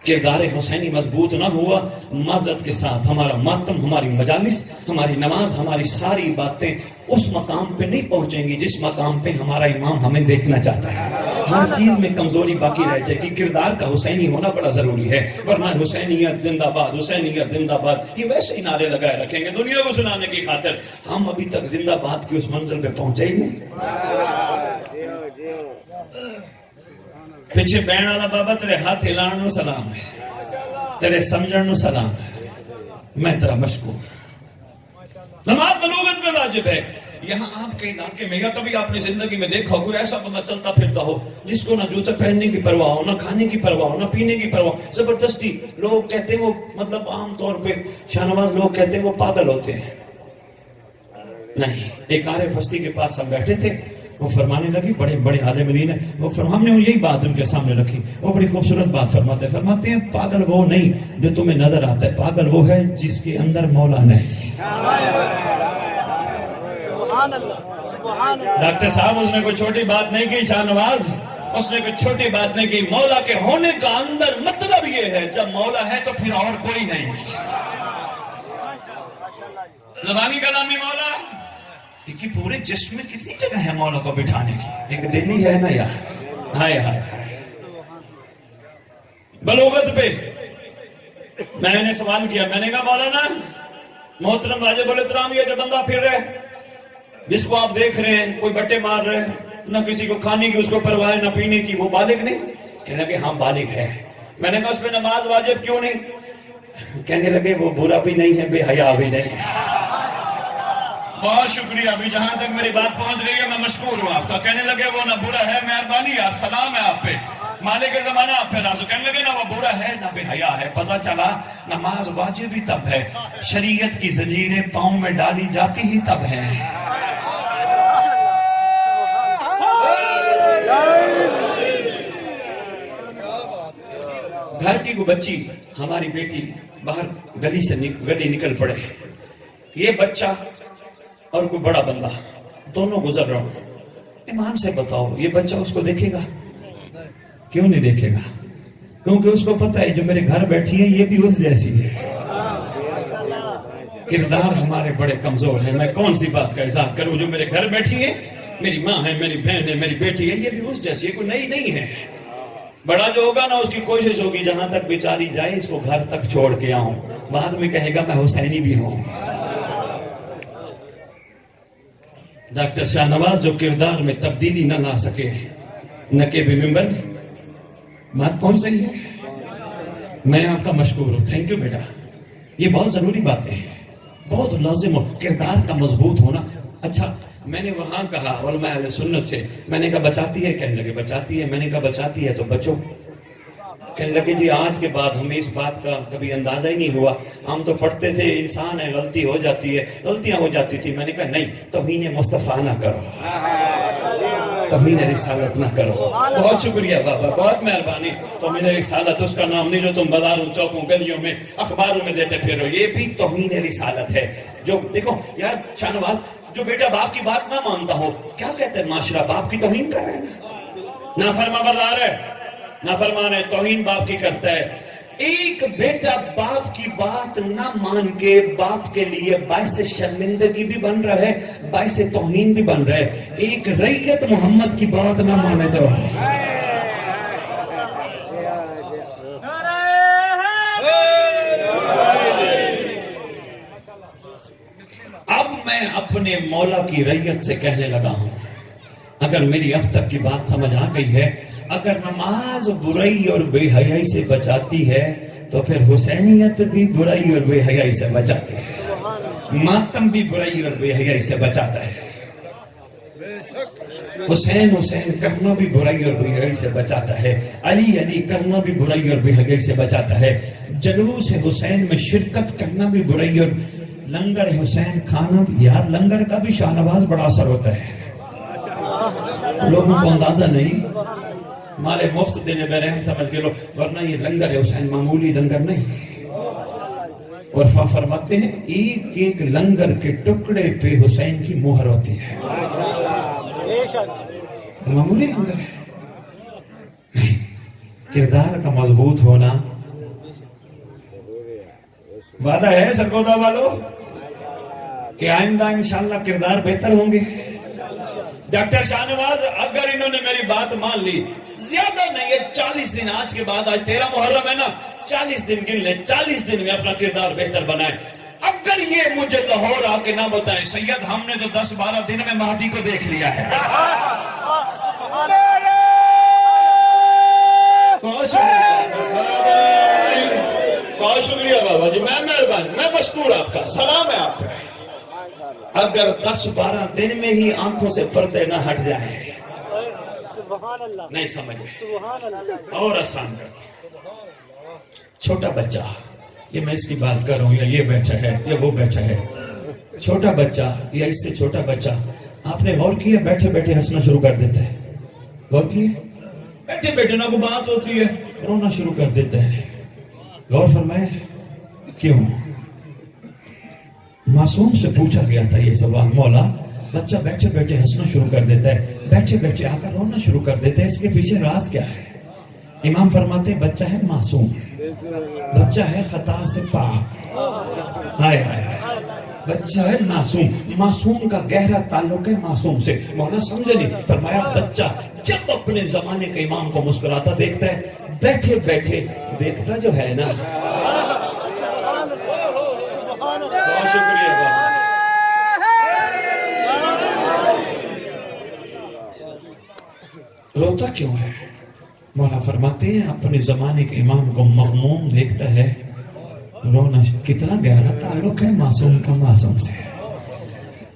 کردار حسینی مضبوط نہ ہوا، معذرت کے ساتھ ہمارا ماتم، ہماری مجالس، ہماری نماز، ہماری ساری باتیں اس مقام پہ نہیں پہنچیں گی جس مقام پہ ہمارا امام ہمیں دیکھنا چاہتا ہے۔ ہر چیز میں کمزوری باقی رہ جائے گی، کردار کا حسینی ہونا بڑا ضروری ہے، ورنہ حسینیت زندہ باد، حسینیت زندہ باد یہ ویسے ہی نعرے لگائے رکھیں گے دنیا کو سنانے کی خاطر، ہم ابھی تک زندہ باد کی اس منزل پہ پہنچے ہی نہیں۔ پیچھے بہن والا بابا تیرے ہاتھ ہلان نو سلام ہے، تیرے سمجھن نو سلام ہے، میں تیرا مشکور۔ نماز بلوغت میں واجب ہے۔ یہاں آپ کے علاقے میں یا کبھی آپ نے زندگی میں دیکھا ہو کوئی ایسا بندہ چلتا پھرتا ہو جس کو نہ جوتے پہننے کی پرواہ ہو، نہ کھانے کی پرواہ ہو، نہ پینے کی پرواہ ہو، زبردستی لوگ کہتے ہیں وہ مطلب عام طور پہ شاہ نواز لوگ کہتے ہیں وہ پاگل ہوتے ہیں۔ نہیں، ایک عارف ہستی کے پاس ہم بیٹھے تھے، وہ فرمانے لگی، بڑے بڑے عالم دین ہیں، وہ ہم نے یہی بات ان کے سامنے رکھی، وہ بڑی خوبصورت بات فرماتے ہیں پاگل وہ نہیں جو تمہیں نظر آتا ہے، پاگل وہ ہے جس کے اندر مولا نہیں۔ ڈاکٹر صاحب اس نے کوئی چھوٹی بات نہیں کی شاہ نواز، اس نے کوئی چھوٹی بات نہیں کی، مولا کے ہونے کا اندر مطلب یہ ہے جب مولا ہے تو پھر اور کوئی نہیں۔ زبانی کلامی مولا، کہ پورے جسم میں کتنی جگہ ہے مولا کو بٹھانے کی، ایک دل ہی ہے نا یار، ہائے ہائے۔ بلوغت پہ میں نے سوال کیا، میں نے کہا مولانا محترم واجب الاحترام یہ جو بندہ پھر رہے جس کو آپ دیکھ رہے ہیں کوئی بٹے مار رہے نہ کسی کو کھانے کی اس کو پرواہ نہ پینے کی، وہ بالغ نہیں؟ کہنے لگے ہاں بالغ ہے۔ میں نے کہا اس پہ نماز واجب کیوں نہیں؟ کہنے لگے وہ برا بھی نہیں ہے بے حیا بھی نہیں ہے۔ بہت شکریہ. ابھی جہاں تک میری بات پہنچ گئی ہے میں مشکور ہوں آپ کا. کہنے لگے وہ نہ برا ہے, مہربانی یار, سلام ہے آپ پہ, مالک زمانہ آپ پہ راضی. کہنے لگے نہ وہ برا ہے نہ بے حیا ہے. پتہ چلا نماز واجب ہی تب ہے, شریعت کی زنجیریں پاؤں میں ڈالی جاتی ہی تب ہیں. گھر کی کوئی بچی, ہماری بیٹی باہر گلی سے گلی نکل پڑے, یہ بچہ اور کوئی بڑا بندہ دونوں گزر رہا ہوں. امام سے بتاؤ یہ بچہ اس کو دیکھے گا؟ کیوں نہیں دیکھے گا؟ کیونکہ اس کو پتہ ہے جو میرے گھر بیٹھی ہے یہ بھی اس جیسی ہے. کردار ہمارے بڑے کمزور ہیں. میں کون سی بات کا اظہار کروں؟ جو میرے گھر بیٹھی ہے, میری ماں ہے, میری بہن ہے, میری بیٹی ہے, یہ بھی اس جیسی ہے, کوئی نئی نہیں ہے. بڑا جو ہوگا نا اس کی کوشش ہوگی جہاں تک بیچاری جائے اس کو گھر تک چھوڑ کے آؤں. بعد میں کہے گا میں حسینی بھی ہوں. ڈاکٹر شاہ نواز جو کردار میں تبدیلی نہ لا سکے, نکے بھی ممبر, بات پہنچ رہی ہے, میں آپ کا مشکور ہوں. تھینک یو بیٹا. یہ بہت ضروری باتیں ہیں, بہت لازم ہو کردار کا مضبوط ہونا. اچھا میں نے وہاں کہا علماء اہل سنت سے, میں نے کہا بچاتی ہے؟ کہنے لگے بچاتی ہے. میں نے کہا بچاتی ہے تو بچو. کہنے لگے جی آج کے بعد ہمیں اس بات کا کبھی اندازہ ہی نہیں ہوا, ہم تو پڑھتے تھے انسان ہے غلطی ہو جاتی ہے, غلطیاں ہو جاتی تھی. میں نے کہا نہیں, توہین مصطفیٰ نہ کرو, توہین رسالت نہ کرو. بہت شکریہ بابا, بہت مہربانی. توہین رسالت اس کا نام نہیں جو تم بازاروں چوکوں گلیوں میں اخباروں میں دیتے پھرو, یہ بھی توہین رسالت ہے. جو دیکھو یار شاہ نواز, جو بیٹا باپ کی بات نہ مانتا ہو, کیا کہتے ہیں معاشرہ, باپ کی توہین کر رہے ہیں, نافرما بردار ہے, نافرمان ہے, توہین باپ کی کرتا ہے. ایک بیٹا باپ کی بات نہ مان کے باپ کے لیے باعث شرمندگی بھی بن رہا ہے, باعث توہین بھی بن رہا ہے. ایک رعیت محمد کی بات نہ مانے تو اب میں اپنے مولا کی رعیت سے کہنے لگا ہوں, اگر میری اب تک کی بات سمجھ آ گئی ہے, اگر نماز برائی اور بے حیائی سے بچاتی ہے تو پھر حسینیت بھی برائی اور بے حیائی سے بچاتی ہے, ماتم بھی برائی اور بے حیائی سے بچاتا ہے, حسین حسین کرنا بھی برائی اور بے حیائی سے بچاتا ہے, علی علی کرنا بھی برائی اور بے حیائی سے بچاتا ہے, جلوس حسین میں شرکت کرنا بھی برائی اور لنگر حسین کھانا بھی. یار لنگر کا بھی شاہ نواز بڑا اثر ہوتا ہے, لوگوں کو اندازہ نہیں, مال مفت دینے بے رحم سمجھ کے لوگ, ورنہ یہ لنگر حسین معمولی لنگر نہیں. اور فرماتے ہیں ایک ایک لنگر کے ٹکڑے پہ حسین کی مہر ہوتی ہے, معمولی لنگر ہے نہیں. کردار کا مضبوط ہونا, وعدہ ہے سرگودا والو کہ آئندہ انشاءاللہ کردار بہتر ہوں گے. ڈاکٹر شاہ نواز اگر انہوں نے میری بات مان لی, زیادہ نہیں ہے 40 دن, آج کے بعد, آج 13 محرم ہے نا, 40 دن گن لیں, 40 دن میں اپنا کردار بہتر بنائیں. اگر یہ مجھے لاہور آ کے نہ بتائیں سید ہم نے تو 10-12 دن میں مہدی کو دیکھ لیا ہے. بہت شکریہ بابا جی, میں مہربانی, میں مشکور آپ کا, سلام ہے آپ کا. اگر 10-12 دن میں ہی آنکھوں سے پردے نہ ہٹ جائیں, نہیں سمجھے, اور آسان کرتے. چھوٹا بچہ, یہ میں اس کی بات کر رہا ہوں, یا یہ بیٹھا ہے یا وہ بیٹھا ہے, چھوٹا بچہ یا اس سے چھوٹا بچہ, آپ نے غور کیا بیٹھے بیٹھے ہنسنا شروع کر دیتا ہے, غور کیا بیٹھے بیٹھے نہ کوئی بات ہوتی ہے رونا شروع کر دیتا ہے, غور فرمائے کیوں؟ معصوم سے پوچھا گیا تھا یہ سوال, مولا بچہ بیٹھے بیٹھے ہنسنا شروع کر دیتا ہے, بیٹھے بیٹھے آ کر رونا شروع کر دیتا ہے, اس کے پیچھے راز کیا ہے؟ امام فرماتے بچہ ہے معصوم, بچہ ہے خطا سے پاک, ہائے ہائے ہائے, بچہ ہے معصوم, معصوم کا گہرا تعلق ہے معصوم سے. مولا سمجھے نہیں, فرمایا بچہ جب اپنے زمانے کے امام کو مسکراتا دیکھتا ہے, بیٹھے بیٹھے دیکھتا جو ہے نا. بہت شکریہ بابا. روتا کیوں ہے؟ مولا فرماتے ہیں اپنے زمانے کے امام کو مغموم دیکھتا ہے, رونا. کتنا گہرا تعلق ہے معصوم کا معصوم سے.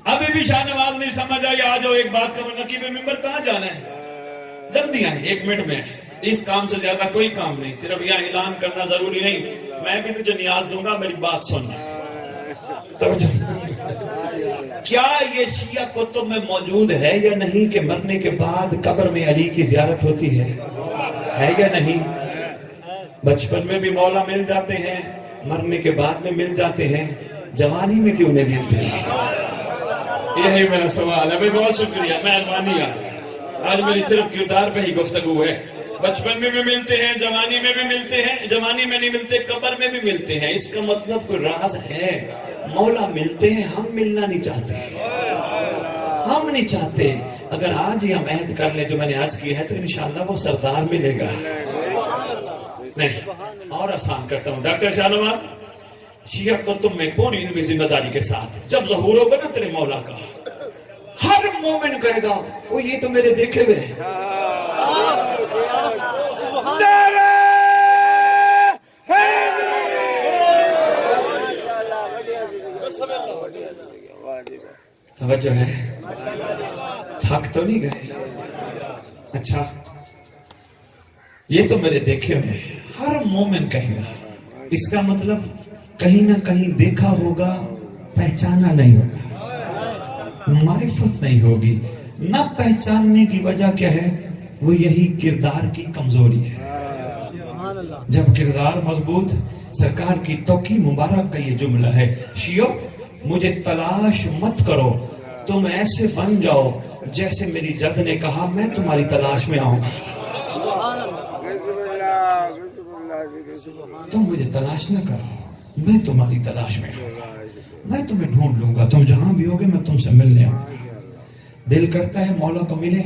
ابھی بھی شاہ نواز نہیں سمجھ آئی، آ جاؤ ایک بات کا، نقیب ممبر کہاں جانا ہے؟ جلدی آئیں، 1 منٹ میں، اس کام سے زیادہ کوئی کام نہیں، صرف یہاں اعلان کرنا ضروری نہیں، میں بھی تجھے نیاز دوں گا، میری بات سننا۔ کیا یہ شیعہ کتب میں موجود ہے یا نہیں کہ مرنے کے بعد قبر میں علی کی زیارت ہوتی ہے یا نہیں؟ بچپن میں بھی مولا مل جاتے ہیں، مرنے کے بعد میں مل جاتے ہیں، جوانی میں کیوں نہیں ملتے؟ یہی میرا سوال ہے۔ بھائی بہت شکریہ، مہربانی آج میری صرف کردار پہ ہی گفتگو ہے۔ بچپن میں بھی ملتے ہیں، جوانی میں بھی ملتے ہیں، جوانی میں نہیں ملتے، قبر میں بھی ملتے ہیں، اس کا مطلب کوئی راز ہے؟ مولا ملتے ہیں، ہم ملنا نہیں چاہتے، ہم نہیں چاہتے۔ اگر آج ہی ہم عہد کر لیں جو میں نے عرض کی ہے تو انشاءاللہ وہ سردار ملے گا۔ نہیں، اور آسان کرتا ہوں، ڈاکٹر شاہ نواز، شیعہ کتب میں کون علمی ذمہ داری کے ساتھ جب ظہور ہوگا نا تیرے مولا کا، ہر مومن کہے گا وہ یہ تو میرے دیکھے ہوئے ہیں۔ توجہ ہے، تھک تو نہیں گئے؟ اچھا، یہ تو میرے دیکھے ہوئے ہیں، ہر مومن کہے گا، اس کا مطلب کہیں نہ کہیں دیکھا ہوگا، پہچانا نہیں ہوگا، معرفت نہیں ہوگی۔ نہ پہچاننے کی وجہ کیا ہے؟ وہ یہی کردار کی کمزوری ہے۔ جب کردار مضبوط، سرکار کی توقی مبارک کا یہ جملہ ہے، شیعو مجھے تلاش مت کرو، تم ایسے بن جاؤ جیسے میری جد نے کہا میں تمہاری تلاش میں آؤں گا۔ تم مجھے تلاش نہ کرو، میں تمہاری تلاش میں آؤں گا، میں تمہیں ڈھونڈ لوں گا، تم جہاں بھی ہوگے میں تم سے ملنے آؤں گا۔ دل کرتا ہے مولا کو ملے؟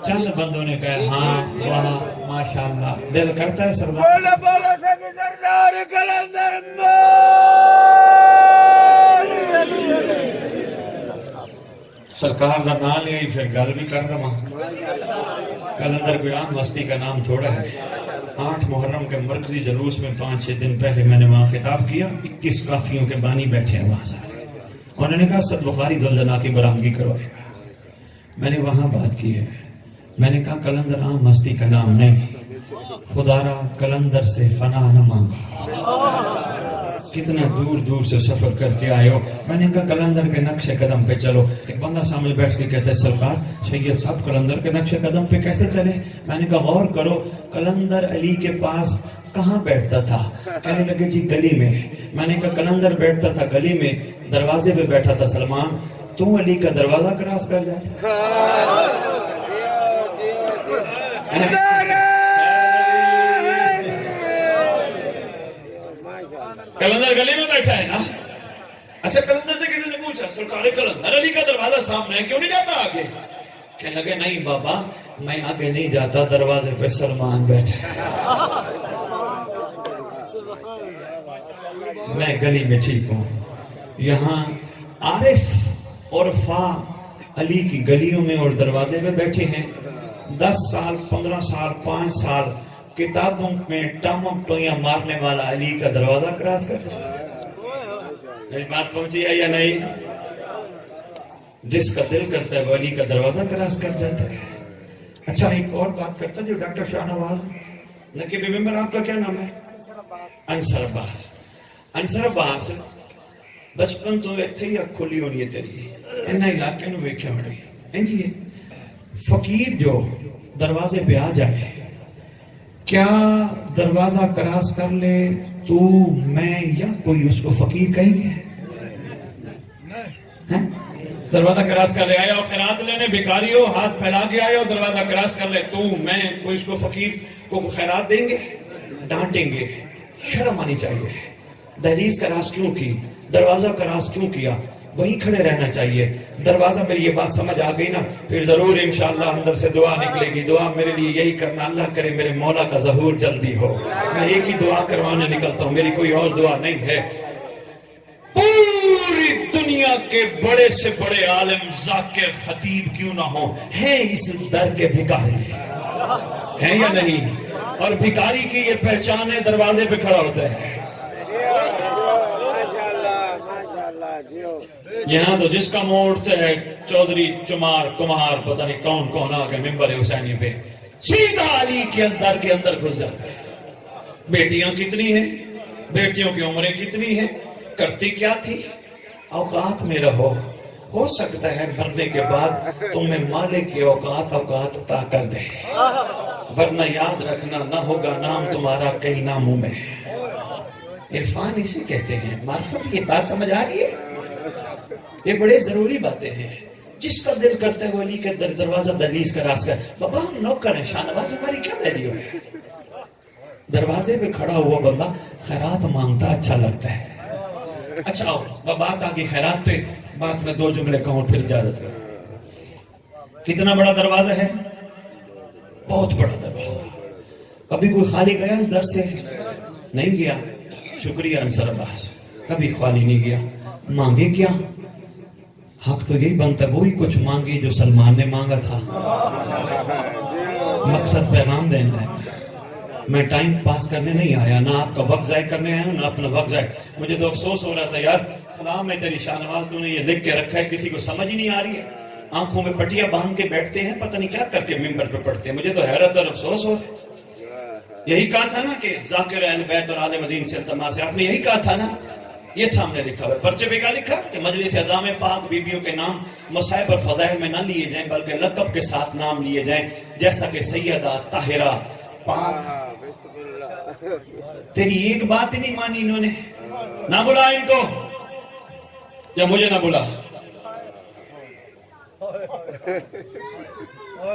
چند بندوں نے کہا ہاں واہ ماشاءاللہ، دل کرتا ہے سردار بولا بولا سردار کلندر سرکار کا نام لیا پھر گل بھی کر رہا ہوں۔ کلندر کوئی عام ہستی کا نام تھوڑا ہے۔ 8 محرم کے مرکزی جلوس میں 5-6 دن پہلے میں نے وہاں خطاب کیا، 21 کافیوں کے بانی بیٹھے ہیں وہاں سارے، انہوں نے کہا صد بخاری ذوالجناح کی برآمدگی کروائے گا۔ میں نے وہاں بات کی ہے، میں نے کہا کلندر عام ہستی کا نام نہیں، خدا را کلندر سے فنا نہ مانگا، کتنا دور دور سے سفر کر کے آئے ہو۔ میں نے کہا کلندر کے نقش قدم پہ چلو۔ ایک بندہ سامنے بیٹھ کے کہتا ہے سرکار سید صاحب کلندر کے نقش قدم پہ کیسے چلے؟ میں نے کہا غور کرو، کلندر علی کے پاس کہاں بیٹھتا تھا؟ کہنے لگے جی گلی میں۔ میں نے کہا کلندر بیٹھتا تھا گلی میں، دروازے پہ بیٹھا تھا سلمان، تو علی کا دروازہ کراس کر جاتا۔ کلندر گلی میں بیٹھا ہے نا؟ اچھا کلندر سے کسی نے پوچھا سرکار کلندر علی کا دروازہ سامنے ہے، کیوں نہیں جاتا آگے؟ کہنے لگے نہیں بابا میں آگے نہیں جاتا، دروازے پہ سلمان بیٹھا ہے، میں گلی میں ٹھیک ہوں۔ یہاں عارف اور فا علی کی گلیوں میں اور دروازے پہ بیٹھے ہیں، 10 سال 15 سال 5 سال کتابوں میں ٹامک ٹوئیاں مارنے والا علی کا دروازہ کراس کر جاتا ہے۔ میری بات پہنچی ہے یا نہیں؟ جس کا دل کرتا ہے وہ علی کا دروازہ کراس کر جاتا ہے۔ اچھا ایک اور بات کرتا جو ڈاکٹر شاہ نواز، نقیب ممبر آپ کا کیا نام ہے؟ انصر عباس۔ انصر عباس بچپن تو اتھے ہی اکھ کھلی ہونی ہے تیری، انہاں علاقے نو ویکھیا ہونا انجی ہے۔ فقیر جو دروازے پہ آ جائے، کیا دروازہ کراس کر لے تو میں یا کوئی اس کو فقیر کہیں گے؟ دروازہ کراس کر لے، آیا ہو خیرات لینے، بھکاری ہو ہاتھ پھیلا کے آیا ہو، دروازہ کراس کر لے تو میں کوئی اس کو فقیر کو خیرات دیں گے؟ ڈانٹیں گے، شرم آنی چاہیے۔ دہلیز کراس کیوں کی؟ دروازہ کراس کیوں کیا؟ وہیں کھڑے رہنا چاہیے۔ دروازہ میری یہ بات سمجھ آ گئی نا، پھر ضرور انشاءاللہ اندر سے دعا نکلے گی۔ دعا میرے لیے یہی کرنا، اللہ کرے میرے مولا کا ظہور جلدی ہو۔ میں ایک ہی دعا کروانے نکلتا ہوں، میری کوئی اور دعا نہیں ہے۔ پوری دنیا کے بڑے سے بڑے عالم ذاکر خطیب کیوں نہ ہوں، ہیں اس در کے بھکاری، ہیں یا نہیں؟ اور بھکاری کی یہ پہچان ہے، دروازے پہ کھڑا ہوتا ہے۔ یہاں تو جس کا موڑ سے ہے چودھری چمار کمہار پتہ نہیں کون کون آ کے ممبر حسینی پہ سیدھا علی کے اندر گھس جاتا ہے. بیٹیاں کتنی ہیں, بیٹیوں کی عمریں کتنی ہیں, کرتی کیا تھی. اوقات میں رہو, ہو سکتا ہے مرنے کے بعد تمہیں مالک کی اوقات عطا کر دے, ورنہ یاد رکھنا نہ ہوگا نام تمہارا کئی ناموں میں. عرفان اسے کہتے ہیں, معرفت. یہ بات سمجھ آ رہی ہے؟ یہ بڑے ضروری باتیں ہیں. جس کا دل کرتا ہے وہ علی کے دروازہ دہلیز کا راز کر. بابا ہم نوکر ہیں, شاہ نواز ہماری کیا ویلیو ہے. دروازے پہ کھڑا ہوا بندہ خیرات مانگتا اچھا لگتا ہے. اچھا آؤ بات آگئی خیرات پہ, بات میں 2 جملے کہوں پھر اجازت ہے. کتنا بڑا دروازہ ہے؟ بہت بڑا دروازہ. کبھی کوئی خالی گیا اس در سے؟ نہیں گیا. شکریہ انصر عباس, کبھی خالی نہیں گیا. مانگے کیا؟ حق تو یہی بنتا ہے وہی کچھ مانگے جو سلمان نے مانگا تھا. مقصد پیغام دینا ہے. میں ٹائم پاس کرنے نہیں آیا, نہ آپ کا وقت ضائع کرنے آیا نہ اپنا وقت ضائع. مجھے تو افسوس ہو رہا تھا یار, سلام ہے تیری شاہ نواز, تو نے یہ لکھ کے رکھا ہے, کسی کو سمجھ ہی نہیں آ رہی ہے. آنکھوں میں پٹیاں باندھ کے بیٹھتے ہیں, پتہ نہیں کیا کر کے ممبر پہ پڑھتے ہیں. مجھے تو حیرت اور افسوس ہو رہا ہے. یہی کہا تھا نا کہ ذاکر اہل بیت اور آل مدین سے التماس ہے, آپ نے یہی کہا تھا نا. یہ سامنے لکھا ہوا ہے پرچے پہ, کیا لکھا کہ مجلس اعظام پاک بیویوں کے نام مصائب اور فضائل میں نہ لیے جائیں بلکہ لقب کے ساتھ نام لیے جائیں, جیسا کہ سیدہ طاہرہ پاک. تیری ایک بات ہی نہیں مانی انہوں نے. نہ بلا ان کو, یا مجھے نہ بلا.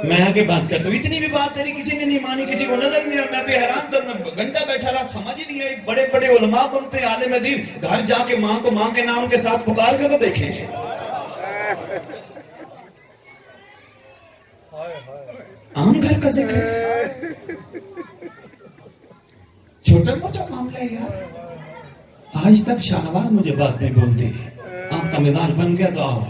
میں آگے بات کرتا ہوں. اتنی بھی بات تیری کسی نے نہیں مانی, کسی کو نظر نہیں آیا. میں بھی حیران تھا, میں گھنٹہ بیٹھا رہا, سمجھ ہی نہیں آئی. بڑے بڑے علماء بنتے عالم دین, گھر جا کے ماں کو ماں کے نام کے ساتھ پکار کے تو دیکھیں. عام گھر کا ذکر ہے, چھوٹا موٹا معاملہ ہے یار. آج تک شاہنواز مجھے بات نہیں بولتی. آپ کا مزاج بن گیا تو آؤ.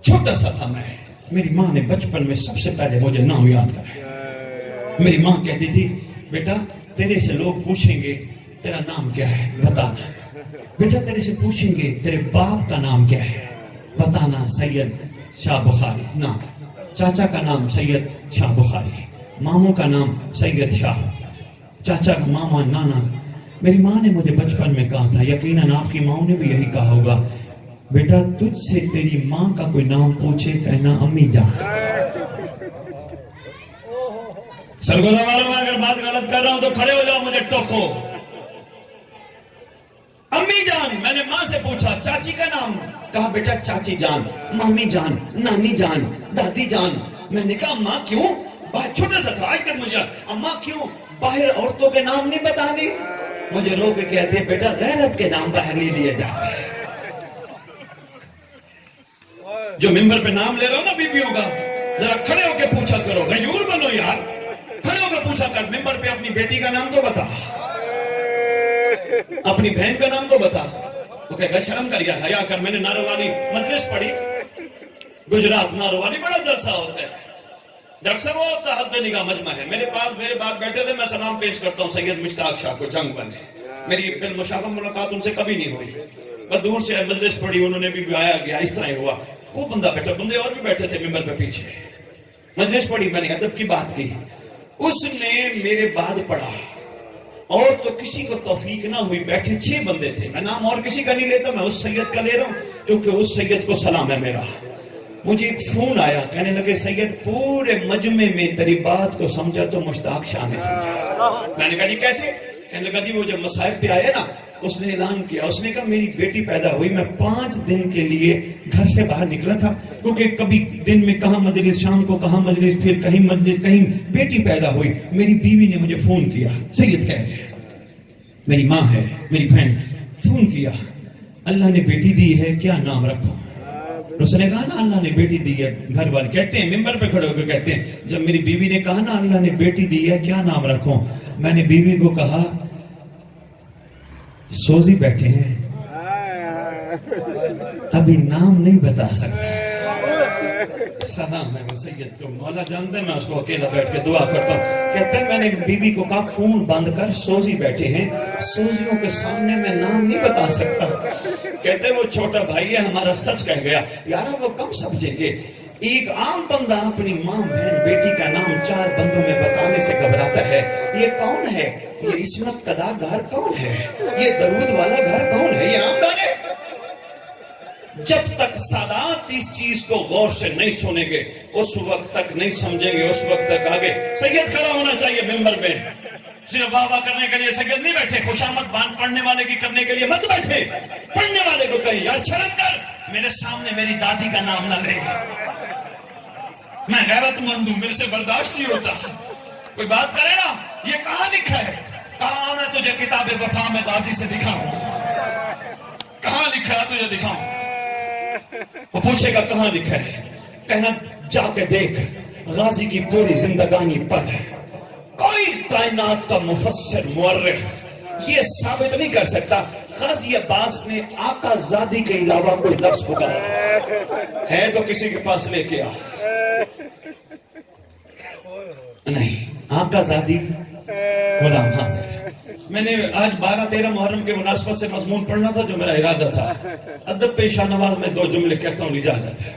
چھوٹا سا تھا میں, میری ماں نے بچپن میں سب سے پہلے مجھے نام یاد کرایا. میری ماں کہتی تھی بیٹا تیرے سے لوگ پوچھیں گے تیرا نام کیا ہے بتانا. بیٹا تیرے سے پوچھیں گے تیرے باپ کا نام کیا ہے بتانا. سید شاہ بخاری نام, چاچا کا نام سید شاہ بخاری, ماموں کا نام سید شاہ, چاچا کا ماما نانا. میری ماں نے مجھے بچپن میں کہا تھا, یقیناً آپ کی ماں نے بھی یہی کہا ہوگا, بیٹا تجھ سے تیری ماں کا کوئی نام پوچھے کہنا امی جان. سرگودا والوں میں اگر بات غلط کر رہا ہوں تو کھڑے ہو جاؤ, مجھے ٹوکو. امی جان. میں نے ماں سے پوچھا چاچی کا نام, کہا بیٹا چاچی جان, مامی جان, نانی جان, دادی جان. میں نے کہا ماں کیوں؟ بات چھوٹا سا تھا, آج تک مجھے اماں کیوں باہر عورتوں کے نام نہیں بتانے. مجھے لوگ کہتے ہیں بیٹا غیرت کے نام باہر نہیں لیے جاتے. جو ممبر پہ نام لے رہا ہوں نا بیویوں کا, ذرا کھڑے ہو کے پوچھا کرو, غیور بنو یار. کھڑے ہو کے پوچھا کر, ممبر پہ اپنی بیٹی کا نام تو بتا, اپنی بہن کا نام تو بتا. وہ کہے گا شرم کر یار, حیا کر. میں نے ناروانی مجلس پڑھی گجرات, ناروانی بڑا جلسہ ہوتا ہے. ڈاکٹر صاحب وہ تحت نگاہ مجمع ہے, میرے بعد بیٹھے تھے. میں سلام پیش کرتا ہوں سید مشتاق شاہ کو, جنگ بنے. میری بالمشافہ ملاقات ان سے کبھی نہیں ہوئی, بس دور سے مجلس پڑھی, انہوں نے بھی آیا گیا, اس طرح ہوا. وہ بندہ بیٹھا, بندے اور بھی بیٹھے تھے ممبر پہ پیچھے. مجلس پڑھی, میں نے ادب کی بات کی. اس نے میرے بعد پڑھا, اور تو کسی کو توفیق نہ ہوئی. بیٹھے 6 بندے تھے. میں نام اور کسی کا نہیں لیتا, میں اس سید کا لے رہا ہوں کیونکہ اس سید کو سلام ہے میرا. مجھے ایک فون آیا, کہنے لگے سید پورے مجمع میں تیری بات کو سمجھا تو مشتاق شاہ نے سمجھا. میں نے کہا جی کیسے؟ کہنے لگا جی وہ جب مصائب پہ آئے نا, اس نے اعلان کیا, اس نے کہا میری بیٹی پیدا ہوئی, میں 5 دن کے لیے گھر سے باہر نکلا تھا کیونکہ کبھی دن میں کہاں مجلس, شام کو کہاں مجلس, پھر کہیں مجلس, کہیں بیٹی پیدا ہوئی. میری بیوی نے مجھے فون کیا, سید کہہ رہے ہیں, میری ماں ہے, میری بہن, فون کیا, اللہ نے بیٹی دی ہے, کیا نام رکھوں؟ اس نے کہا نا اللہ نے بیٹی دی ہے. گھر والے کہتے ہیں, ممبر پہ کھڑے ہو کے کہتے ہیں, جب میری بیوی نے کہا نا اللہ نے بیٹی دی ہے, کیا نام رکھوں؟ میں نے بیوی کو کہا سوزی بیٹھے ہیں, ابھی نام نہیں بتا سکتا. سلام ہے وہ سید کو, مولا جانتا ہے, میں اس کو اکیلا بیٹھ کے دعا کرتا ہوں. کہتے ہیں میں نے بیوی کو کہا فون بند کر, سوزی بیٹھے ہیں, سوزیوں کے سامنے میں نام نہیں بتا سکتا. کہتے وہ چھوٹا بھائی ہے ہمارا سچ کہہ گیا. یار وہ کم سمجھیں گے. ایک عام بندہ اپنی ماں بہن بیٹی کا نام 4 بندوں میں بتانے سے گھبراتا ہے. یہ کون ہے؟ یہ عصمت قدا گھر کون ہے؟ یہ درود والا گھر کون ہے؟ یہ عام گھر ہے. جب تک سادات اس چیز کو غور سے نہیں سنیں گے اس وقت تک نہیں سمجھیں گے. اس وقت تک آگے سید کھڑا ہونا چاہیے ممبر میں. صرف واہ واہ کرنے کے لیے سید نہیں بیٹھے. خوشامد بان پڑھنے والے کی کرنے کے لیے مت بیٹھے. پڑھنے والے کو کہیں یار شرم کر, میرے سامنے میری دادی کا نام نہ لے. میں غیرت مند ہوں, میرے سے برداشت نہیں ہوتا. کوئی بات کرے نا, یہ کہاں لکھا ہے؟ کہاں میں تجھے کتاب وفا میں غازی سے دکھاؤں؟ کہاں لکھا ہے تجھے دکھاؤں؟ وہ پوچھے گا کہاں لکھا ہے؟ کہنا جا کے دیکھ, غازی کی پوری زندگانی پڑھ. کوئی کائنات کا مفسر مورخ یہ ثابت نہیں کر سکتا غازی عباس نے آقا زادی کے علاوہ کوئی لفظ پکارا ہے. تو کسی کے پاس لے کے آ. نہیں, آقا زادی غلام حاضر. میں نے آج 12-13 محرم کے مناسبت سے مضمون پڑھنا تھا جو میرا ارادہ تھا. ادب پہ شاہ نواز میں 2 جملے کہتا ہوں, اجازت ہے.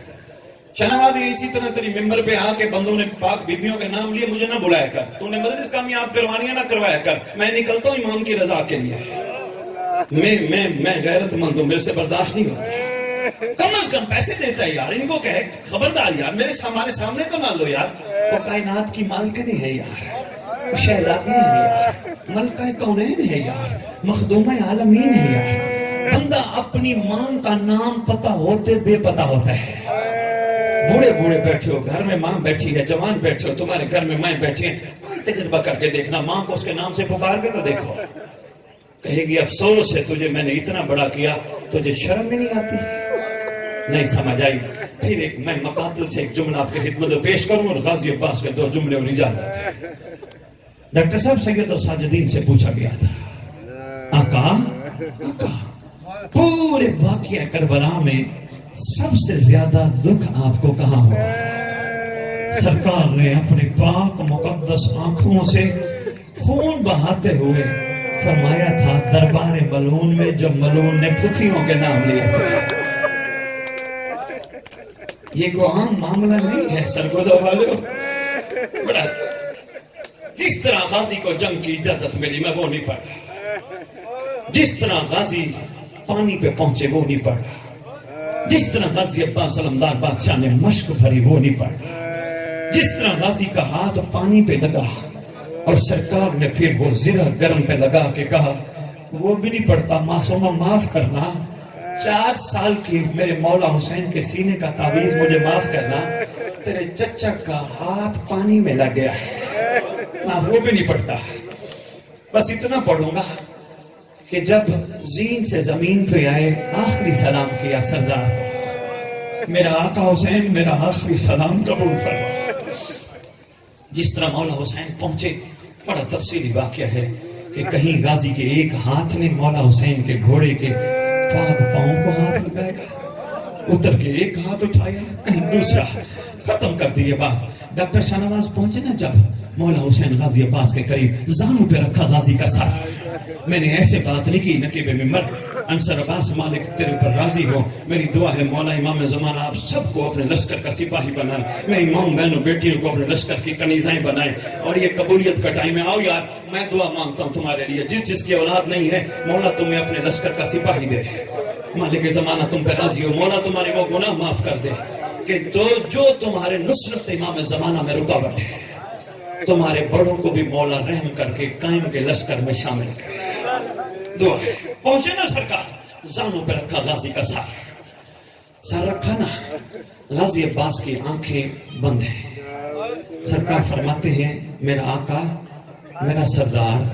شاہ نواز یہ اسی طرح تیری ممبر پہ آ کے بندوں نے پاک بیبیوں کے نام لیے, مجھے نہ بلایا کر. تو نے مجلس کامیاب کروانی ہے نہ کروایا کر. میں نکلتا ہوں امام کی رضا کے لیے. میں غیرت مند ہوں, میرے سے برداشت نہیں ہوتا. کم از کم پیسے دیتا ہے یار. ان کو کہے خبردار یار, ہمارے سامنے تو نہ لو یار. وہ کائنات کی مالکنی ہے یار, وہ شہزادی ہے یار, ملکہ کونین ہے یار, مخدومہ عالمین ہے یار. بندہ اپنی ماں کا نام پتہ ہوتے بے پتہ ہوتا ہے. بوڑھے بوڑھے بیٹھے ہو, گھر میں ماں بیٹھی ہے, جوان بیٹھے ہو, تمہارے گھر میں مائیں بیٹھی ہیں. تجربہ کر کے دیکھنا, ماں کو اس کے نام سے پکار کے تو دیکھو. کہے گی افسوس ہے تجھے میں نے اتنا بڑا کیا, تجھے شرم بھی نہیں آتی. نہیں سمجھ آئی. پھر میں مقاتل سے ایک جملہ آپ کے خدمت میں پیش کروں اور غازی عباس کے 2 جملے اور اجازت ہے. ڈاکٹر صاحب سید و ساجدین سے پوچھا گیا تھا, آقا پورے واقعہ کربلا میں سب سے زیادہ دکھ آپ کو کہاں ہوا؟ سرکار نے اپنے پاک مقدس آنکھوں سے خون بہاتے ہوئے فرمایا تھا دربار ملعون میں جو ملعون نے پھوپھیوں کے نام لیے تھے. یہ کوئی عام معاملہ نہیں ہے سرگودہ والوں. بڑا جس طرح غازی کو جنگ کی اجازت ملی میں وہ نہیں پڑھا. جس طرح غازی پانی پہ پہنچے وہ نہیں پڑھا. جس طرح غازی عباس علمدار بادشاہ نے مشق بھری وہ نہیں پڑھا. جس طرح غازی کا ہاتھ پانی پہ لگا اور سرکار نے پھر وہ زرہ گرم پہ لگا کے کہا وہ بھی نہیں پڑھتا. معصومہ معاف کرنا, 4 سال کی میرے مولا حسین کے سینے کا تعویذ مجھے معاف کرنا, تیرے چچا کا ہاتھ پانی میں لگ گیا ہے. معاف وہ بھی نہیں پڑھتا. بس اتنا پڑھوں گا کہ جب زین سے زمین پہ آئے آخری سلام کیا سردار کو, میرا آقا حسین میرا آخری سلام قبول فرما. جس طرح مولا حسین پہنچے, بڑا تفصیلی واقعہ ہے کہ کہیں غازی کے ایک ہاتھ نے مولا حسین کے گھوڑے کے پاک پاؤں کو ہاتھ لگایا, اتر کے ایک ہاتھ اٹھایا, کہیں دوسرا. ختم کر دی یہ بات. ڈاکٹر شاہ نواز پہنچے نا جب مولا حسین غازی عباس کے قریب, زانوں پہ رکھا غازی کا سر. میں نے ایسے بات نہیں کی نقیب ممبر, انصر عباس مالک تیرے پر راضی ہو. میری دعا ہے مولا امام زمانہ آپ سب کو اپنے لشکر کا سپاہی بنائیں. میری ماں بہنوں بیٹیوں کو اپنے لشکر کی کنیزائیں بنائیں. اور یہ قبولیت کا ٹائم ہے. آؤ یار میں دعا مانگتا ہوں تمہارے لیے. جس کی اولاد نہیں ہے مولا تمہیں اپنے لشکر کا سپاہی دے. مالک زمانہ تم پہ راضی ہو. مولا تمہارے وہ گناہ معاف کر دے کہ جو تمہارے نصرت امام زمانہ میں رکاوٹ ہے, تمہارے بڑوں کو بھی مولا رحم کر کے قائم کے لشکر میں شامل کرے. دعا ہے. پہنچے نا سرکار, زانوں پہ رکھا غازی کا سر رکھا نا. غازی عباس کی آنکھیں بند ہیں. سرکار فرماتے ہیں میرا آقا, میرا سردار,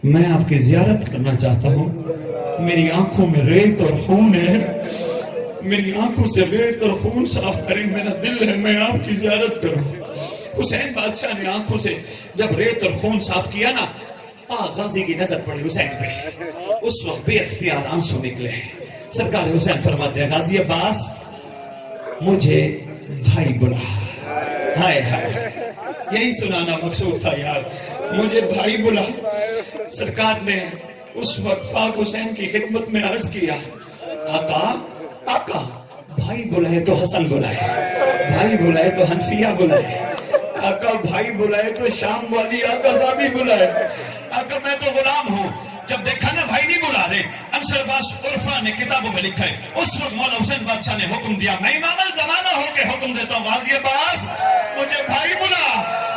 میں آپ کی زیارت کرنا چاہتا ہوں. میری آنکھوں میں ریت اور خون ہے, میری آنکھوں سے ریت اور خون صاف کریں. میرا دل ہے میں آپ کی زیارت کروں. حسین بادشاہ نے آنکھوں سے جب ریت اور خون صاف کیا نا, غازی کی نظر پڑی حسین پہ. اس وقت بے اختیار آنسو نکلے. سرکار حسین فرماتے ہیں غازی عباس مجھے بھائی بلا. ہائے ہائے, یہی سنانا مقصود تھا یار, مجھے بھائی بلا. سرکار نے اس وقت پاک حسین کی خدمت میں عرض کیا آقا آقا بھائی بلائے تو حسن بلائے، بھائی بلائے تو حنفیہ بلائے، آقا بھائی بلائے تو شام والی آقا صاحبی بلائے۔ آقا میں تو غلام ہوں، جب دیکھا نا بھائی نہیں بلا رہے، انصر عباس عرفہ نے کتابوں میں لکھا ہے، اس وقت مولا حسین بادشاہ نے حکم دیا، میں امام الزمانہ ہو کے حکم دیتا ہوں، غازی عباس مجھے بھائی بلا۔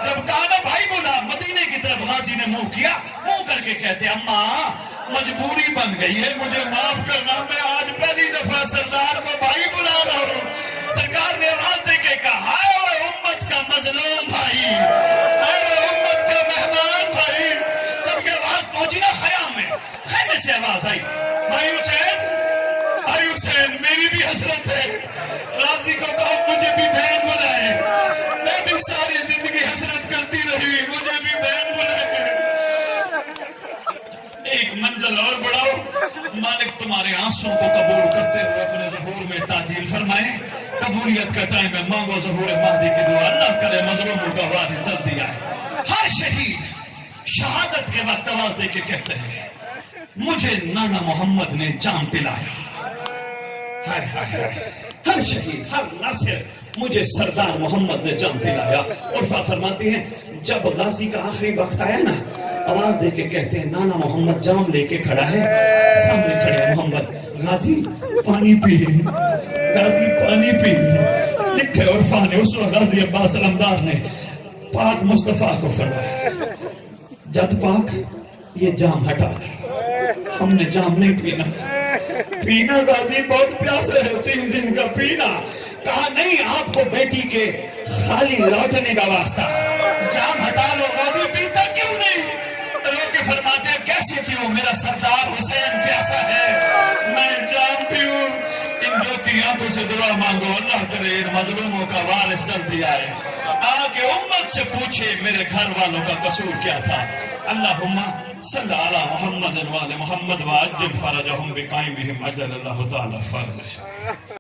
جب کہا نا بھائی بلا، مدینے کی طرف غازی نے منہ کیا، منہ کر کے کہتے اماں مجبوری بن گئی ہے، مجھے معاف کرنا، میں آج پہلی دفعہ سردار کو بھائی بلا رہا ہوں۔ سرکار نے آواز دے کے کہا، ہائے وہ امت کا مظلوم بھائی، ہائے وہ امت کا مہمان بھائی۔ جب یہ آواز پہنچی نا خیام میں، خیمے سے آواز آئی، بھائی حسین، بھائی حسین میری بھی حسرت ہے، غازی کو کہو مجھے بھی بہن بلائے، میں بھی ساری زندگی حسرت کرتی رہی، مجھے بھی بہن بلائے۔ ایک منزل اور بڑھاؤ، مالک تمہارے آنسوں کو قبول کرتے ہوئے اپنے ظہور میں تعجیل فرمائیں۔ قبولیت کا ٹائم ہے، مانگو ظہور مہدی کی دعا، اللہ کرے مظلوموں کا وعدہ جلدی آئے۔ ہر شہید شہادت کے وقت آواز دے کے کہتے ہیں، مجھے نانا محمد نے جان دلایا۔ ہائے ہائے ہائے، ہر شہید ہر ناصر، مجھے سردار محمد نے جان دلایا۔ عرفہ فرماتی ہیں جب غازی کا آخری وقت آیا نا، آواز دے کے کہتے ہیں نانا محمد جام لے کے کھڑا ہے، سامنے کھڑے ہیں محمد، غازی پانی پی، غازی پانی پی۔ لکھے عرفہ نے اس وقت غازی عباس علمدار نے پاک مصطفیٰ کو فرمایا، جد پاک یہ جام ہٹا لے، ہم نے جام نہیں پینا، پینا غازی بہت پیاسے ہے، 3 دن کا پینا۔ کہا نہیں، آپ کو بیٹی کے خالی لوٹنے کا واسطہ، جام ہٹا لو، غازی پیتا کیوں نہیں؟ لوگ کے فرماتے ہیں کیسے پیوں، میرا سردار حسین پیاسا ہے، میں جام پیوں۔ ان روتی آنکھوں سے دعا مانگو، اللہ کرے ان مظلوموں کا وارث جلدی آئے، آکے امت سے پوچھے میرے گھر والوں کا قصور کیا تھا۔ اللہم صلی علی محمد و آل محمد وعجل فرجہم بقائمہم عجل اللہ تعالی فرج۔